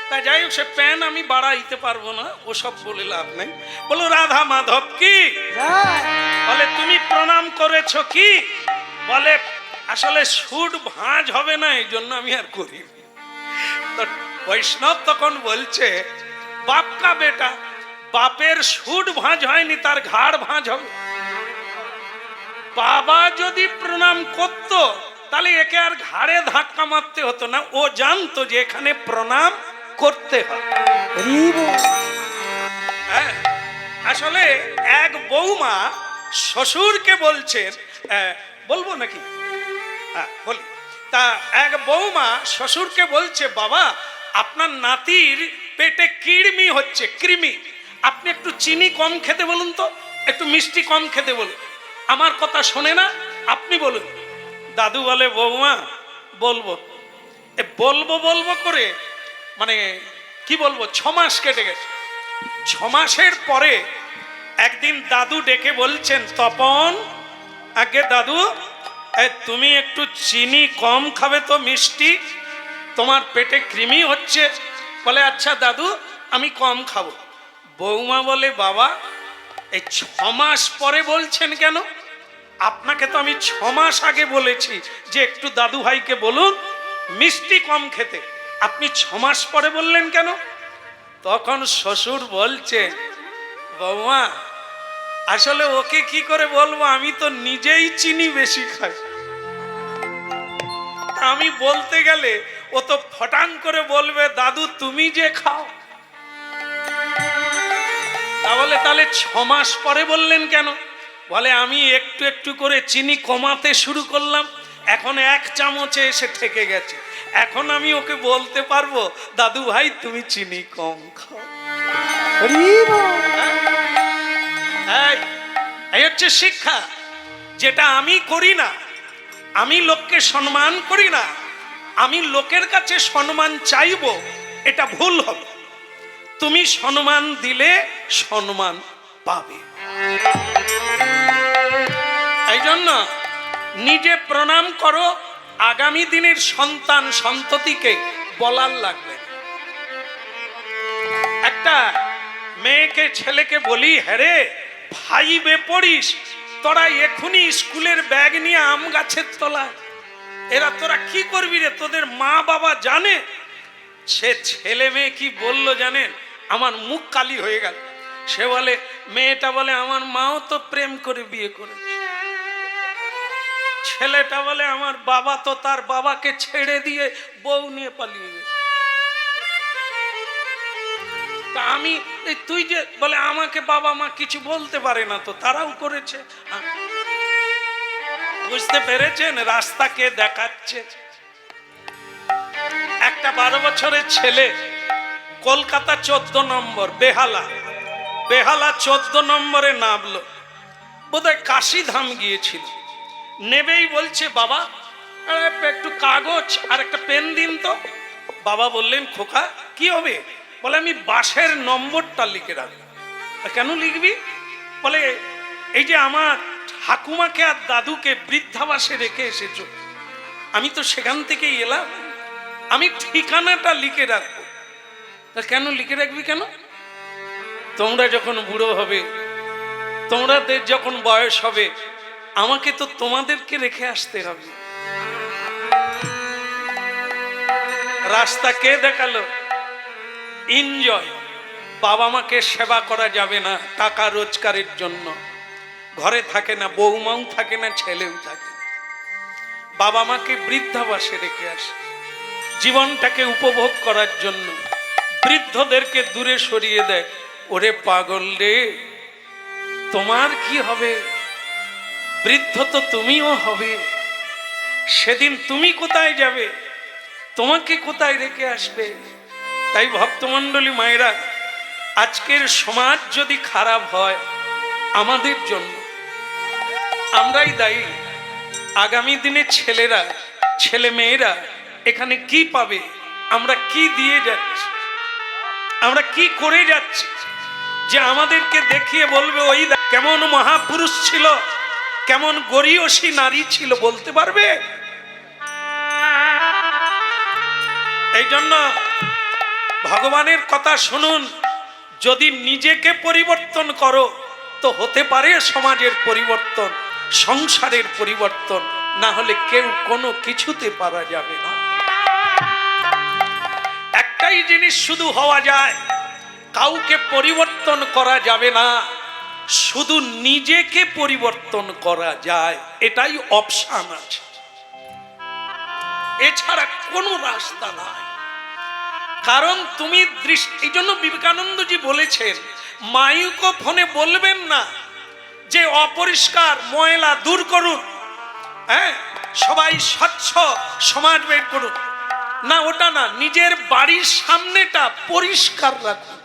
তা যাই হোক, সে প্যান আমি বাড়াইতে পারবো না, ওসব বলে লাভ নেই। বলো, রাধা মাধব কি? বলে, তুমি প্রণাম করেছো কি? বলে, আসলে সুট ভাঁজ হবে না, এই জন্য আমি আর করি। তো বৈষ্ণব তখন বলছে, বাপ কা বেটা, বাপের সুট ভাঁজ হয়নি, তার ঘাড় ভাঁজ হবে। বাবা যদি প্রণাম করত তাহলে একে আর ঘাড়ে ধাক্কা মারতে হতো না, ও জানতো যে এখানে প্রণাম করতে হয়। হ্যাঁ, আসলে এক বৌমা শ্বশুরকে বলছেন, বলবো নাকি? হ্যাঁ বলি। তা এক বৌমা শ্বশুরকে বলছে, বাবা আপনার নাতির পেটে কৃমি হচ্ছে, কৃমি, আপনি একটু চিনি কম খেতে বলুন তো, একটু মিষ্টি কম খেতে বলুন। আমার কথা শোনে না, আপনি বলুন। দাদু বলে, বৌমা বলবো বলবো বলবো করে মানে কি বলবো 6 মাস কেটে গেছে। 6 মাসের পরে একদিন দাদু ডেকে বলছেন, তপন আগে দাদু তুমি একটু চিনি কম খাবে তো, মিষ্টি, তোমার পেটে কৃমি হচ্ছে। বলে আচ্ছা দাদু আমি কম খাবো। বৌমা বলে বাবা এই 6 মাস পরে বলছেন কেন? আপনাকে তো আমি 6 মাস আগে বলেছি যে একটু দাদু ভাইকে বলুন মিষ্টি কম খেতে, আপনি 6 মাস পরে বললেন কেন? তখন শ্বশুর বলছে, বৌমা আসলে ওকে কি করে বলবো, আমি তো নিজেই চিনি বেশি খাই। আমি বলতে গেলে ও তো ফটাং করে বলবে দাদু তুমি যে খাও। তাহলে 6 মাস পরে বললেন কেন? বলে আমি একটু একটু করে চিনি কমাতে শুরু করলাম, এখন 1 চামচে এসে ঠেকে গেছে। এখন আমি ওকে বলতে পারবো দাদু ভাই তুমি চিনি কম খাও। এই হচ্ছে শিক্ষা। যেটা আমি করি না, আমি লোককে সম্মান করি না, আমি লোকের কাছে সম্মান চাইবো, এটা ভুল হবে। তুমি সম্মান দিলে সম্মান পাবে। এই জন্য নিজে প্রণাম করো, আগামী দিনের সন্তান সন্ততিকে বলার লাগবে। একটা মেয়েকে ছেলেকে বলি, হ্যারে 5-এ পড়িস, তোরা এখনই স্কুলের ব্যাগ নিয়ে আম গাছের তলায়, এরা তোরা কি করবি রে, তোদের মা বাবা জানে? সে ছেলে মেয়ে কি বললো জানেন? আমার মুখ কালি হয়ে গেল। সে বলে, মেয়েটা বলে আমার মাও তো প্রেম করে বিয়ে করেছে। ছেলেটা বলে আমার বাবা তো তার বাবাকে ছেড়ে দিয়ে বউ নিয়ে পালিয়ে গেছে। তা আমি তুই যে বলে আমাকে বাবা মা কিছু বলতে পারে না, তো তারাও করেছে। বুঝতে পেরেছেন রাস্তা কে দেখাচ্ছে? একটা 12 বছরের ছেলে কলকাতা 14 নম্বর বেহালা 14 নম্বরে নামলো, বোধহয় কাশীধাম গিয়েছিল। নেবেই বলছে বাবা একটু কাগজ আর একটা পেন দিন তো। বাবা বললেন খোকা কি হবে? বলে আমি বাসের নম্বরটা লিখে রাখবো। কেন লিখবি? বলে এই যে আমার ঠাকুমাকে আর দাদুকে বৃদ্ধাবাসে রেখে এসেছো, আমি তো সেখান থেকেই এলাম, আমি ঠিকানাটা লিখে রাখবো। তা কেন লিখে রাখবি কেন? তোমরা যখন বুড়ো হবে, তোমাদের যখন বয়স হবে, আমাকে তো তোমাদেরকে রেখে আসতে হবে। রাস্তা কে দেখালো? এনজয়। বাবা মাকে সেবা করা যাবে না টাকা রোজগারের জন্য, ঘরে থাকে না, বৌমাও থাকে না, ছেলেও থাকে না। বাবা মাকে বৃদ্ধাবাসে রেখে আসে জীবনটাকে উপভোগ করার জন্য, বৃদ্ধদেরকে দূরে সরিয়ে দেয়। ওরে পাগল রে, তোমার কি হবে? বৃদ্ধ তো তুমিও হবে, সেদিন তুমি কোথায় যাবে? তোমাকে কোথায় রেখে আসবে? তাই ভক্তমণ্ডলী মায়েরা, আজকের সমাজ যদি খারাপ হয় আমাদের জন্য, আমরাই দায়ী। আগামী দিনে ছেলেরা ছেলে মেয়েরা এখানে কি পাবে? আমরা কি দিয়ে যাচ্ছি, আমরা কি করে যাচ্ছি যে আমাদেরকে দেখিয়ে বলবে ওই কেমন মহাপুরুষ ছিল, কেমন গরীয়সী নারী ছিল, বলতে পারবে? এই জন্য ভগবানের কথা শুনুন। যদি নিজেকে পরিবর্তন করো তো হতে পারে সমাজের পরিবর্তন, সংসারের পরিবর্তন, না হলে কেউ কোনো কিছুতে পারা যাবে না। একটাই জিনিস শুধু হওয়া যায়, কাউকে পরিবর্তন করা যাবে না, শুধু নিজেকে পরিবর্তন করা যায়, এটাই অপশন আছে, এছাড়া কোনো রাস্তা নাই। কারণ তুমি এই জন্য বিবেকানন্দজি বলেছেন মাইক্রোফোনে বলবেন না যে অপরিষ্কার ময়লা দূর করুন, হ্যাঁ সবাই স্বচ্ছ সমাজ বের করুন, না ওটা না, নিজের বাড়ির সামনেটা পরিষ্কার রাখুন,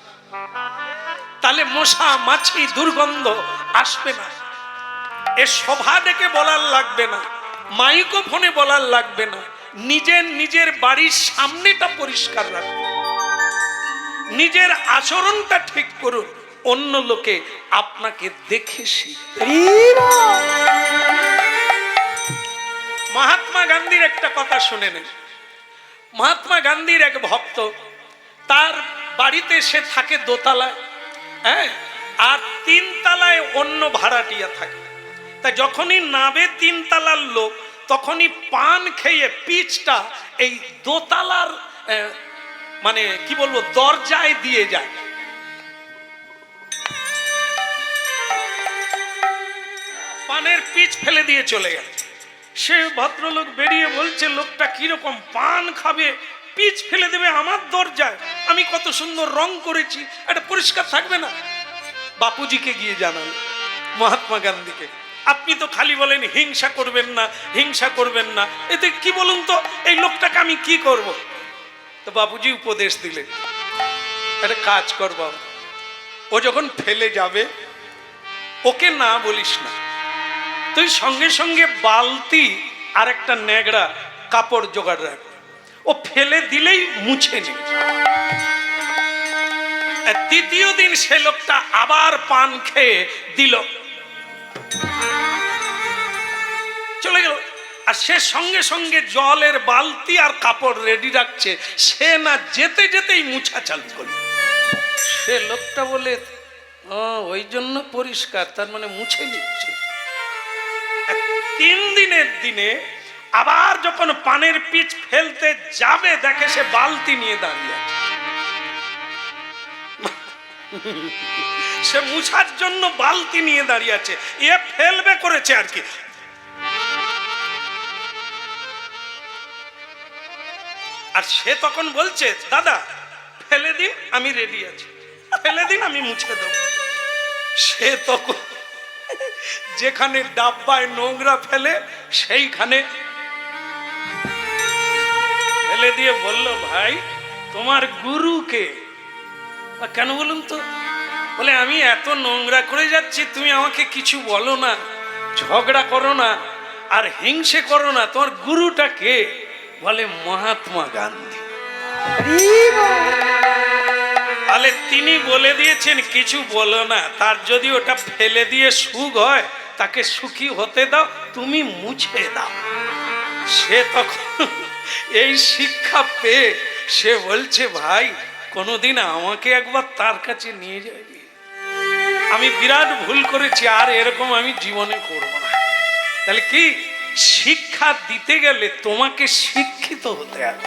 তাহলে মশা মাছি দুর্গন্ধ আসবে না। এ সভা ডেকে বলার লাগবে না, মাইক্রোফোনে বলার লাগবে না, নিজের বাড়ির সামনেটা পরিষ্কার রাখুন, নিজের আচরণটা ঠিক করুন, অন্য লোকে আপনাকে দেখে শিখবে। মহাত্মা গান্ধীর একটা কথা শুনে নেন। মহাত্মা গান্ধীর এক ভক্ত, তার বাড়িতে সে থাকে দোতলায়, হ্যাঁ, আর 3 তলায় অন্য ভাড়াটিয়া থাকে। তা যখনই নাবে 3 তলার লোক, তখনই পান খেয়ে পিচটা এই দোতলার মানে কি বলবো দরজায় দিয়ে যায়। পানের পিচ ফেলে দিয়ে চলে গেল। সে ভদ্রলোক বেরিয়ে বলছে, লোকটা কিরকম, পান খাবে পিচ ফেলে দেবে আমার দরজায়, আমি কত সুন্দর রং করেছি, এটা পরিষ্কার থাকবে না? বাপুজিকে গিয়ে জানাল, মহাত্মা গান্ধীকে, আপনি তো খালি বলেন হিংসা করবেন না, হিংসা করবেন না, এতে কি বলুন তো, এই লোকটাকে আমি কি করব? তো বাপুজি উপদেশ দিলেন, একটা কাজ কর বাবু, ও যখন ফেলে যাবে ওকে না বলিস না, তুই সঙ্গে সঙ্গে বালতি আর একটা নেগড়া কাপড় জোগাড় রাখ, ও ফেলে দিলেই মুছে নে। দ্বিতীয় দিন সে লোকটা আবার পান খেয়ে দিল, চলে গেল, আর সে সঙ্গে সঙ্গে জলের বালতি আর কাপড় রেডি রাখছে, সে না যেতে যেতেই মুছা চালু করল। সে লোকটা বলে, ওই জন্য পরিষ্কার, তার মানে মুছে নিচ্ছে। 3 দিনের দিনে আবার যখন পানের পিচ ফেলতে যাবে, দেখে সে বালতি নিয়ে দাঁড়িয়ে আছে। সে মুছার জন্য বালতি নিয়ে দাঁড়িয়ে আছে, এ ফেলবে করেছে আর কি। আর সে তখন বলছে, দাদা ফেলে দিন, আমি রেডি আছি, ফেলে দিন, আমি মুছে দেবো। সে তখন যেখানে ডাব্বায় নোংরা ফেলে সেইখানে ফেলে দিয়ে বলল, ভাই তোমার গুরুকে? কেন বলুন তো? বলে, আমি এত নোংরা করে যাচ্ছি, তুমি আমাকে কিছু বলো না, ঝগড়া করো না, আর হিংসে করো না, তোমার গুরুটা কে? বলে, মহাত্মা গান্ধী। তাহলে তিনি বলে দিয়েছেন কিছু বলো না, তার যদি ওটা ফেলে দিয়ে সুখ হয়, তাকে সুখী হতে দাও, তুমি মুছে দাও। সে তখন এই শিক্ষা পেয়ে সে বলছে, ভাই কোনোদিন আমাকে একবার তার কাছে নিয়ে যাবি, আমি বিরাট ভুল করেছি, আর এরকম আমি জীবনে করব না। তাহলে কি, শিক্ষা দিতে গেলে তোমাকে শিক্ষিত হতে হবে,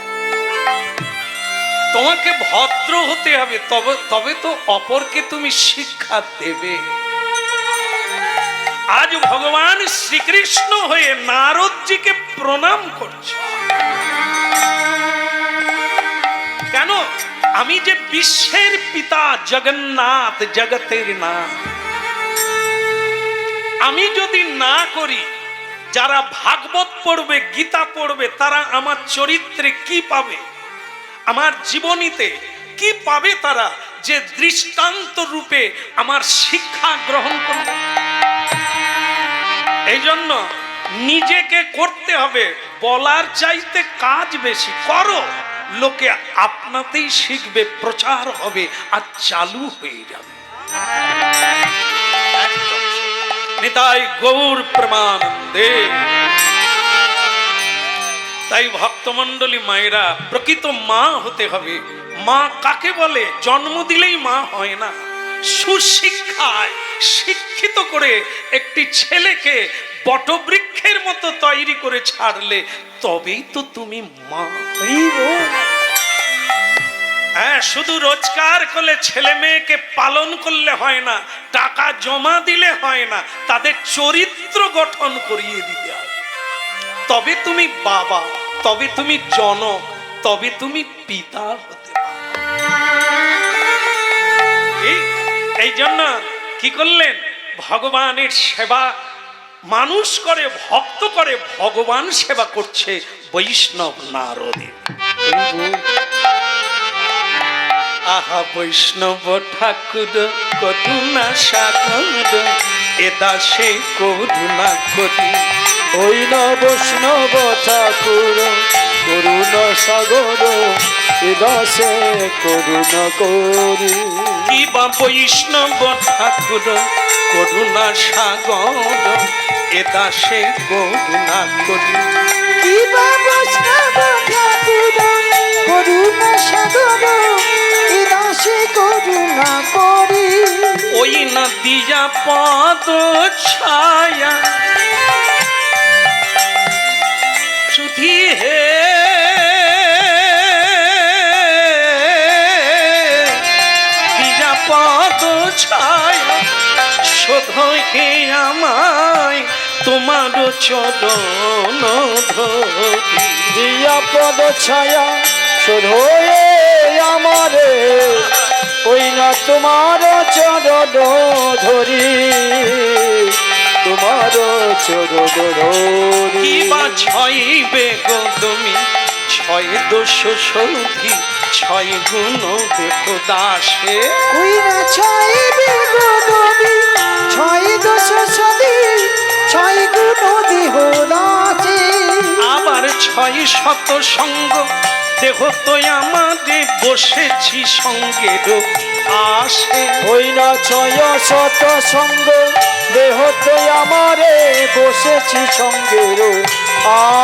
তোমাকে ভদ্র হতে হবে, তবে তো অপরকে তুমি শিক্ষা দেবে। আজ ভগবান শ্রীকৃষ্ণ হয়ে নারদজিকে প্রণাম করছে। কেন? আমি যে বিশ্বের পিতা জগন্নাথ, জগতের নাথ, আমি যদি না করি, যারা ভাগবত পড়বে, গীতা পড়বে, তারা আমার চরিত্রে কি পাবে, আমার জীবনীতে কি পাবে তারা, যে দৃষ্টান্ত রূপে আমার শিক্ষা গ্রহণ করবে? এই জন্য নিজেকে করতে হবে, বলার চাইতে কাজ বেশি করো, লোকে আপনাতেই শিখবে, প্রচার হবে, আর চালু হয়ে যাবে। নিতাই গৌর প্রেমানন্দে। তাই ভক্তমণ্ডলী মায়েরা, প্রকৃত মা হতে হবে। মা কাকে বলে? জন্ম দিলেই মা হয় না, সুশিক্ষায় শিক্ষিত করে একটি ছেলেকে বটবৃক্ষের মতো তৈরি করে ছাড়লে তবেই তো তুমি মা। হ্যাঁ, শুধু রোজগার করলে ছেলে মেয়েকে পালন করলে হয় না, টাকা জমা দিলে হয় না, তাদের চরিত্র গঠন করিয়ে দিতে হবে, তবে তুমি বাবা, তবে তুমি জনক, তবে তুমি পিতা হতে পারো। এই জন্য কি করলেন? ভগবানের সেবা মানুষ করে, ভক্ত করে, ভগবান সেবা করছে বৈষ্ণব নারদে। আহা বৈষ্ণব ঠাকুর করুণা সাগর, এ দাসে করুণা করি। ওই না বৈষ্ণব ঠাকুর করুণা সাগর এ দাসে করুণা করি। কি বা বৈষ্ণব ঠাকুর করুণা সাগর এ দাসে করুণা করি। কি বা বৈষ্ণব ঠাকুর করুণা সাগর এ দাসে করুণা করি। ওই না দিয়া পদ ছায়া শুধু হে দিয়া পদ ছায়া শোধ হে আমায় তোমার চরণ ধরি। দিয়া পদ ছায়া শোধয়ে আমারে ওই না তোমার চরণ ধরি, তোমার চরণ ধরি। কিবা ছয় বেগ তুমি ছয় দোষ সৌধি ছয় গুণ দেখো দাসে। ওই না ছয় বেগমি ছয় দোষ সদি ছয় গুণ দেহ দাসে। আবার ছয় শত সঙ্গ দেহ তো আমাদের বসেছি সঙ্গের আসে। ওই না ছয় শত সঙ্গ দেহ তো আমারে বসেছি সঙ্গের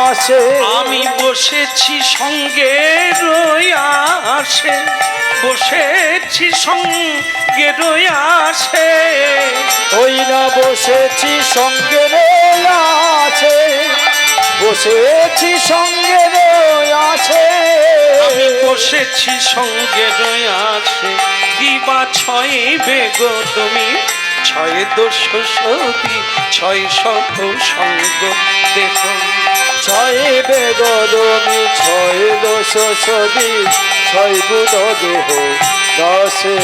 আসে। আমি বসেছি সঙ্গের আসে, বসেছি সঙ্গের আসে। ওই না বসেছি সঙ্গের আছে, বসেছি সঙ্গের আছে। আমি বসেছি সঙ্গের আসে। কি বা ছয় বেগ তুমি ছয় দোষ সতী ছয় শত সঙ্গ দেখো। ছয় বেগরমি ছয় দোষ সদি ছয় গুণ দেহ দাসে।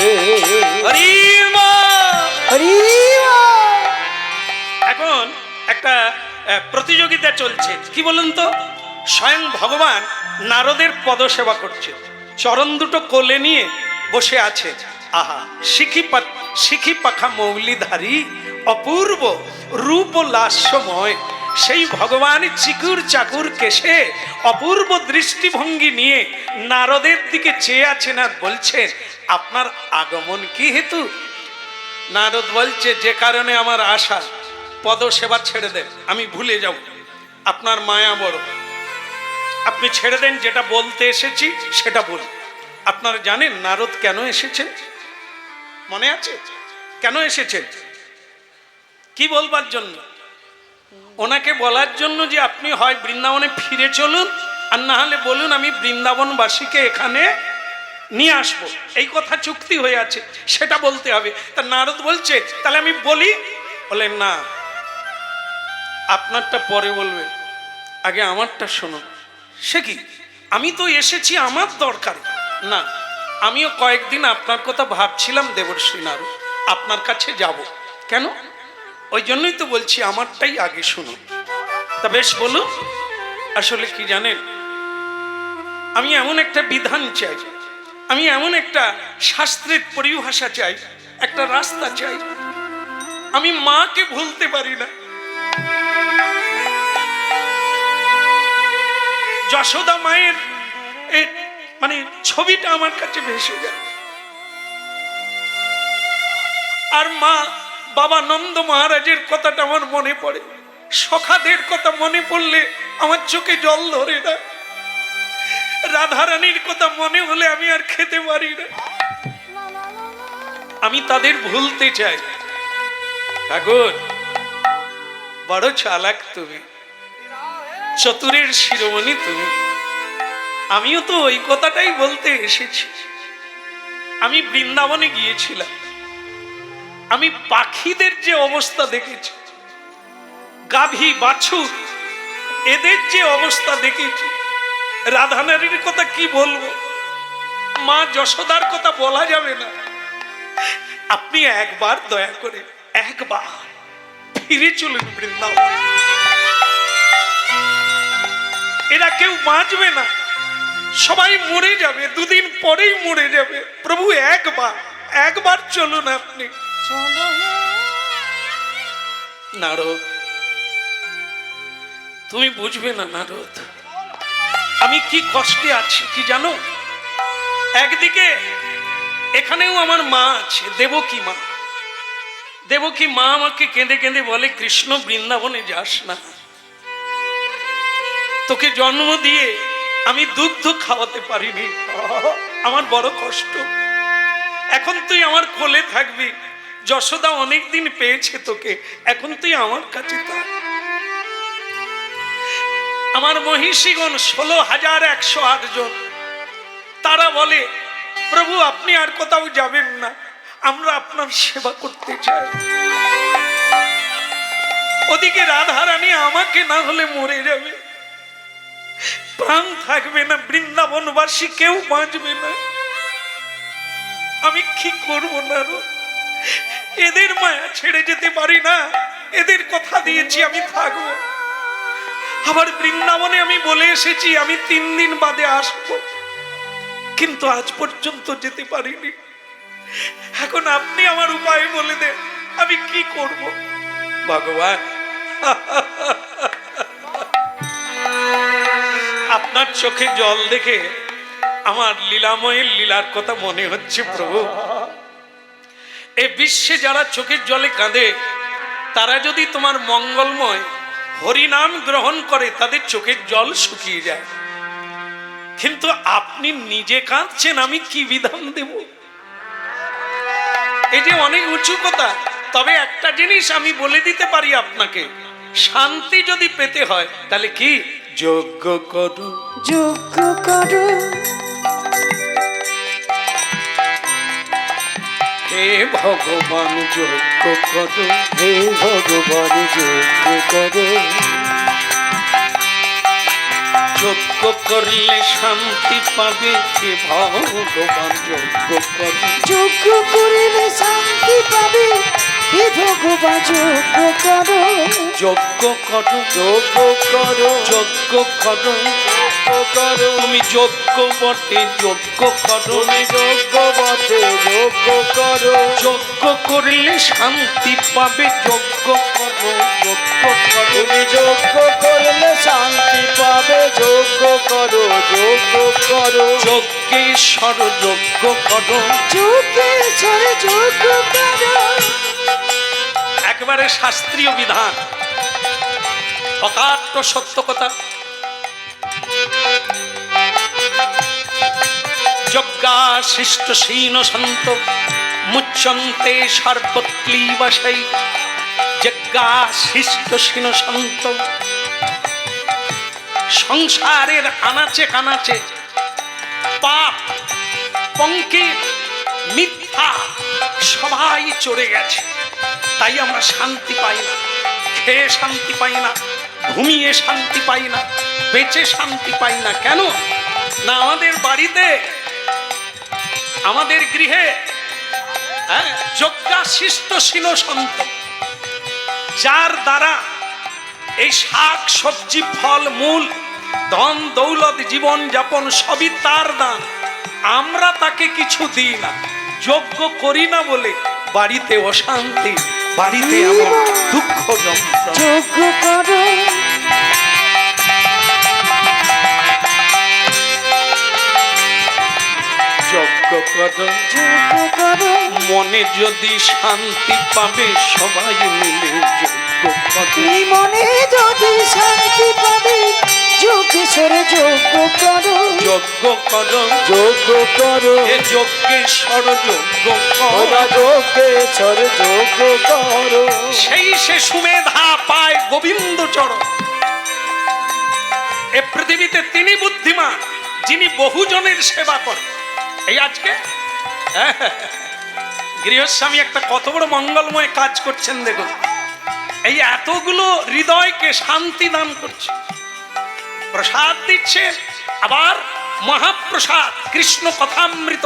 হরি মা। হরি এখন একটা প্রতিযোগিতা চলছে, কি বলুন তো? স্বয়ং ভগবান নারদের পদসেবা করছে, চরণ দুটো কোলে নিয়ে বসে আছে। আহা, শিখি পাখা মৌলিধারী অপূর্ব রূপ লাস্যময় সেই ভগবান চিকুর চাকুর কেশে অপূর্ব দৃষ্টিভঙ্গি নিয়ে নারদের দিকে চেয়ে আছেন আর বলছেন, আপনার আগমন কি হেতু? নারদ বলছে, যে কারণে আমার আশা, পদসেবা ছেড়ে দেন, আমি ভুলে যাব, আপনার মায়া বড়, আপনি ছেড়ে দেন, যেটা বলতে এসেছি সেটা বলুন। আপনারা জানেন নারদ কেন এসেছেন? মনে আছে কেন এসেছেন? কি বলবার জন্য? ওনাকে বলার জন্য যে আপনি হয় বৃন্দাবনে ফিরে চলুন, আর না হলে বলুন আমি বৃন্দাবনবাসীকে এখানে নিয়ে আসবো, এই কথা চুক্তি হয়ে আছে, সেটা বলতে হবে। তা নারদ বলছে, তাহলে আমি বলি? বলেন না, আপনারটা পরে বলবেন, আগে আমারটা শুনুন। সে কি, আমি তো এসেছি আমার দরকার না, আমিও কয়েকদিন আপনার কথা ভাবছিলাম দেবর্ষী নারদ, আপনার কাছে যাব। কেন? ওই জন্যই তো বলছি আমারটাই আগে শুনুন। তা বেশ বলুন। আসলে কি জানেন, আমি এমন একটা বিধান চাই, আমি এমন একটা শাস্ত্রের পরিভাষা চাই, একটা রাস্তা চাই। আমি মাকে ভুলতে পারি না। যশোদা মায়ের মানে ছবিটা আমার কাছে ভেসে যায়, আর মা বাবা নন্দ মহারাজের কথাটা আমার মনে পড়ে, সখাদের কথা মনে পড়লে আমার চোখে জল ধরে না, রাধারানীর কথা মনে হলে আমি আর খেতে পারি না। আমি তাদের ভুলতে চাই। ঠাকুর বড় চালাক তুমি, চতুরের শিরোমণি তুমি। আমিও তো ওই কথাটাই বলতে এসেছি। আমি বৃন্দাবনে গিয়েছিলাম, আমি পাখিদের যে অবস্থা দেখেছি, গাভী বাছুর এদের যে অবস্থা দেখেছি, রাধানারীর কথা কি বলবো, মা যশোদার কথা বলা যাবে না। আপনি একবার দয়া করে একবার ফিরে চলুন বৃন্দাবন, এরা কেউ বাঁচবে না, সবাই মরে যাবে, দুদিন পরেই মরে যাবে। প্রভু একবার চলুন আপনি। নারদ, তুমি বুঝবে না নারদ, আমি কি কষ্টে আছি কি জানো? একদিকে এখানেও আমার মা আছে, দেবকী মা। দেবকী মা আমাকে কেঁদে কেঁদে বলে, কৃষ্ণ বৃন্দাবনে যাস না, তোকে জন্ম দিয়ে আমি দুগ্ধ খাওয়াতে পারিনি, আমার বড় কষ্ট। এখন তুই আমার কোলে থাকবি, যশোদা অনেকদিন পেয়েছে তোকে, এখন তুই আমার কাছে থাক। আমার মহিষীগণ 16,108 জন, তারা বলে, প্রভু আপনি আর কোথাও যাবেন না, আমরা আপনার সেবা করতে চাই। ওদিকে রাধারানী আমাকে না হলে মরে যাবে, প্রাণ থাকবে না, বৃন্দাবনবাসী কেউ বাঁচবে না। আমি কি করবো না? এদের মায়া ছেড়ে যেতে পারি না, এদের কথা দিয়েছি আমি থাকবো। আবার বৃন্দাবনে আমি বলে এসেছি আমি 3 দিন বাদে আসবো, কিন্তু আজ পর্যন্ত যেতে পারিনি। এখন আপনি আমার উপায় বলে দেন, আমি কি করব ভগবান? আপনার চোখে জল দেখে আমার লীলাময়ের লীলার কথা মনে হচ্ছে প্রভু। এই বিশ্বে যারা চোখের জলে কাঁদে, তারা যদি তোমার মঙ্গলময় হরিনাম গ্রহণ করে, তাদের চোখের জল শুকিয়ে যায়। কিন্তু আপনি নিজে কাঁদছেন, আমি কি বিধান দেব? এই যে অনেক উঁচু কথা। তবে একটা জিনিস আমি বলে দিতে পারি আপনাকে, শান্তি যদি পেতে হয় তাহলে কি? যজ্ঞ করো, যোগ্য করো, হে ভগবান যজ্ঞ করো, হে ভগবান যজ্ঞ করো, যজ্ঞ করলে শান্তি পাবে, হে ভগবান যজ্ঞ করো, যোগ্য করিলে শান্তি পাবে, হে ভগবান যোগ্য করো, যজ্ঞ করো, যজ্ঞ করো, যজ্ঞ করো, যজ্ঞ করো, তুমি যজ্ঞ বটে, যজ্ঞ করো, তুমি যজ্ঞ বটে, যজ্ঞ করো, যজ্ঞ করলে শান্তি পাবে, যজ্ঞ করো, যজ্ঞ করো, তুমি যজ্ঞ করলে শান্তি পাবে, যজ্ঞ করো, যজ্ঞ করো, যজ্ঞেশ্বর যজ্ঞ করো। যোগেশ্বর যোগ্য করো। একেবারে শাস্ত্রীয় বিধান, অকাট্য সত্য কথা। যজ্ঞাশিষ্ট শীন সন্ত মুচ্যন্তে সর্বক্লীবশৈ। যজ্ঞাশিষ্ট শীন সন্ত, সংসারের আনাচে কানাচে পাপ পঙ্কে মিথ্যা সবাই চড়ে গেছে, তাই আমরা শান্তি পাই না, খেয়ে শান্তি পাই না, ঘুমিয়ে শান্তি পাই না, বেঁচে শান্তি পাই না। কেন না? আমাদের বাড়িতে, আমাদের গৃহে যজ্ঞাশিষ্ট শীন সন্ত, যার দ্বারা এই শাক সবজি ফল মূল ধন দৌলত জীবন যাপন সবই তার দান, আমরা তাকে কিছু দিই না, যজ্ঞ করি না বলে বাড়িতে অশান্তি, বাড়িতে এমন দুঃখ যন্ত্রণা। যোগ্য করো, যজ্ঞ করো, যোগ্য করো, মনে যদি শান্তি পাবে সবাই মিলে যজ্ঞ করো, এই মনে যদি শান্তি পাবে, যোগেশ্বর যোগ্য করো, যজ্ঞ করো, যজ্ঞ করো, এ যজ্ঞেশ্বর যজ্ঞ করো। ওরা যজ্ঞেশ্বর যজ্ঞ করো, সেই সে সুমেধা পায় গোবিন্দ চরণ। এ পৃথিবীতে তিনি বুদ্ধিমান যিনি বহুজনের সেবা করেন। এই আজকে গৃহস্বামী একটা কত বড় মঙ্গলময় কাজ করছেন দেখুন। এই এতগুলো হৃদয়কে শান্তি দান করছে, প্রসাদ দিচ্ছে, আবার মহাপ্রসাদ কৃষ্ণ কথামৃত,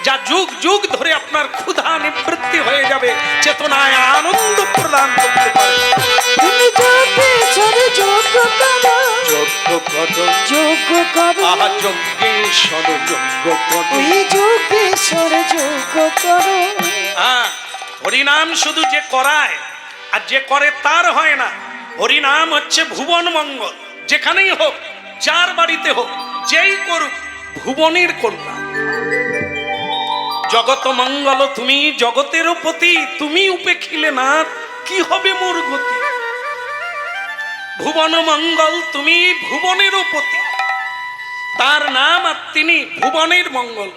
যা যুগ যুগ ধরে আপনার ক্ষুধা নিবৃত্তি হয়ে যাবে, চেতনায় আনন্দ প্রদান করতে পারে। তুমি যোগেশ্বর যোগ্য করো, যজ্ঞ করো, যোগ্য করো, আহা যজ্ঞেশ্বর যজ্ঞ করো। ওই যোগেশ্বর যোগ্য করো। হ্যাঁ, হরিনাম শুধু যে করায় আর যে করে তার হয় না। হরিনাম হচ্ছে ভুবন মঙ্গল, যেখানেই হোক, যার বাড়িতে হোক, যেই করুক ভুবনের কল্যাণ। জগত মঙ্গল তুমি জগতের পতি, তুমি উপেক্ষিলে না কি হবে মোর গতি। ভুবন মঙ্গল তুমি ভুবনের পতি, তার নাম আর তিনি ভুবনের মঙ্গল,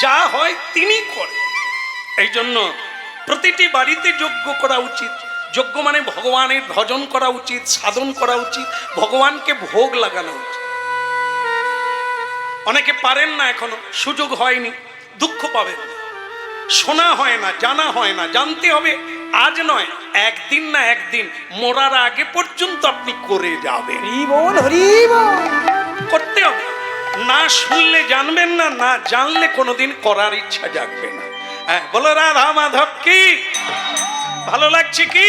যা হয় তিনি করে। এই জন্য প্রতিটি বাড়িতে যজ্ঞ করা উচিত। যজ্ঞ মানে ভগবানের ভজন করা উচিত, সাধন করা উচিত, ভগবানকে ভোগ লাগানো উচিত। অনেকে পারেন না, এখনো সুযোগ হয়নি, দুঃখ পাবেন। শোনা হয় না, জানা হয় না, জানতে হবে। আজ নয়, একদিন না একদিন মরার আগে পর্যন্ত আপনি করে যাবেন। হরি বল, হরি বল। করতে হবে। না শুনলে জানবেন না, না জানলে কোনোদিন করার ইচ্ছা জাগবে না। হ্যাঁ, বলো রাধা মাধব কি? ভালো লাগছে কি?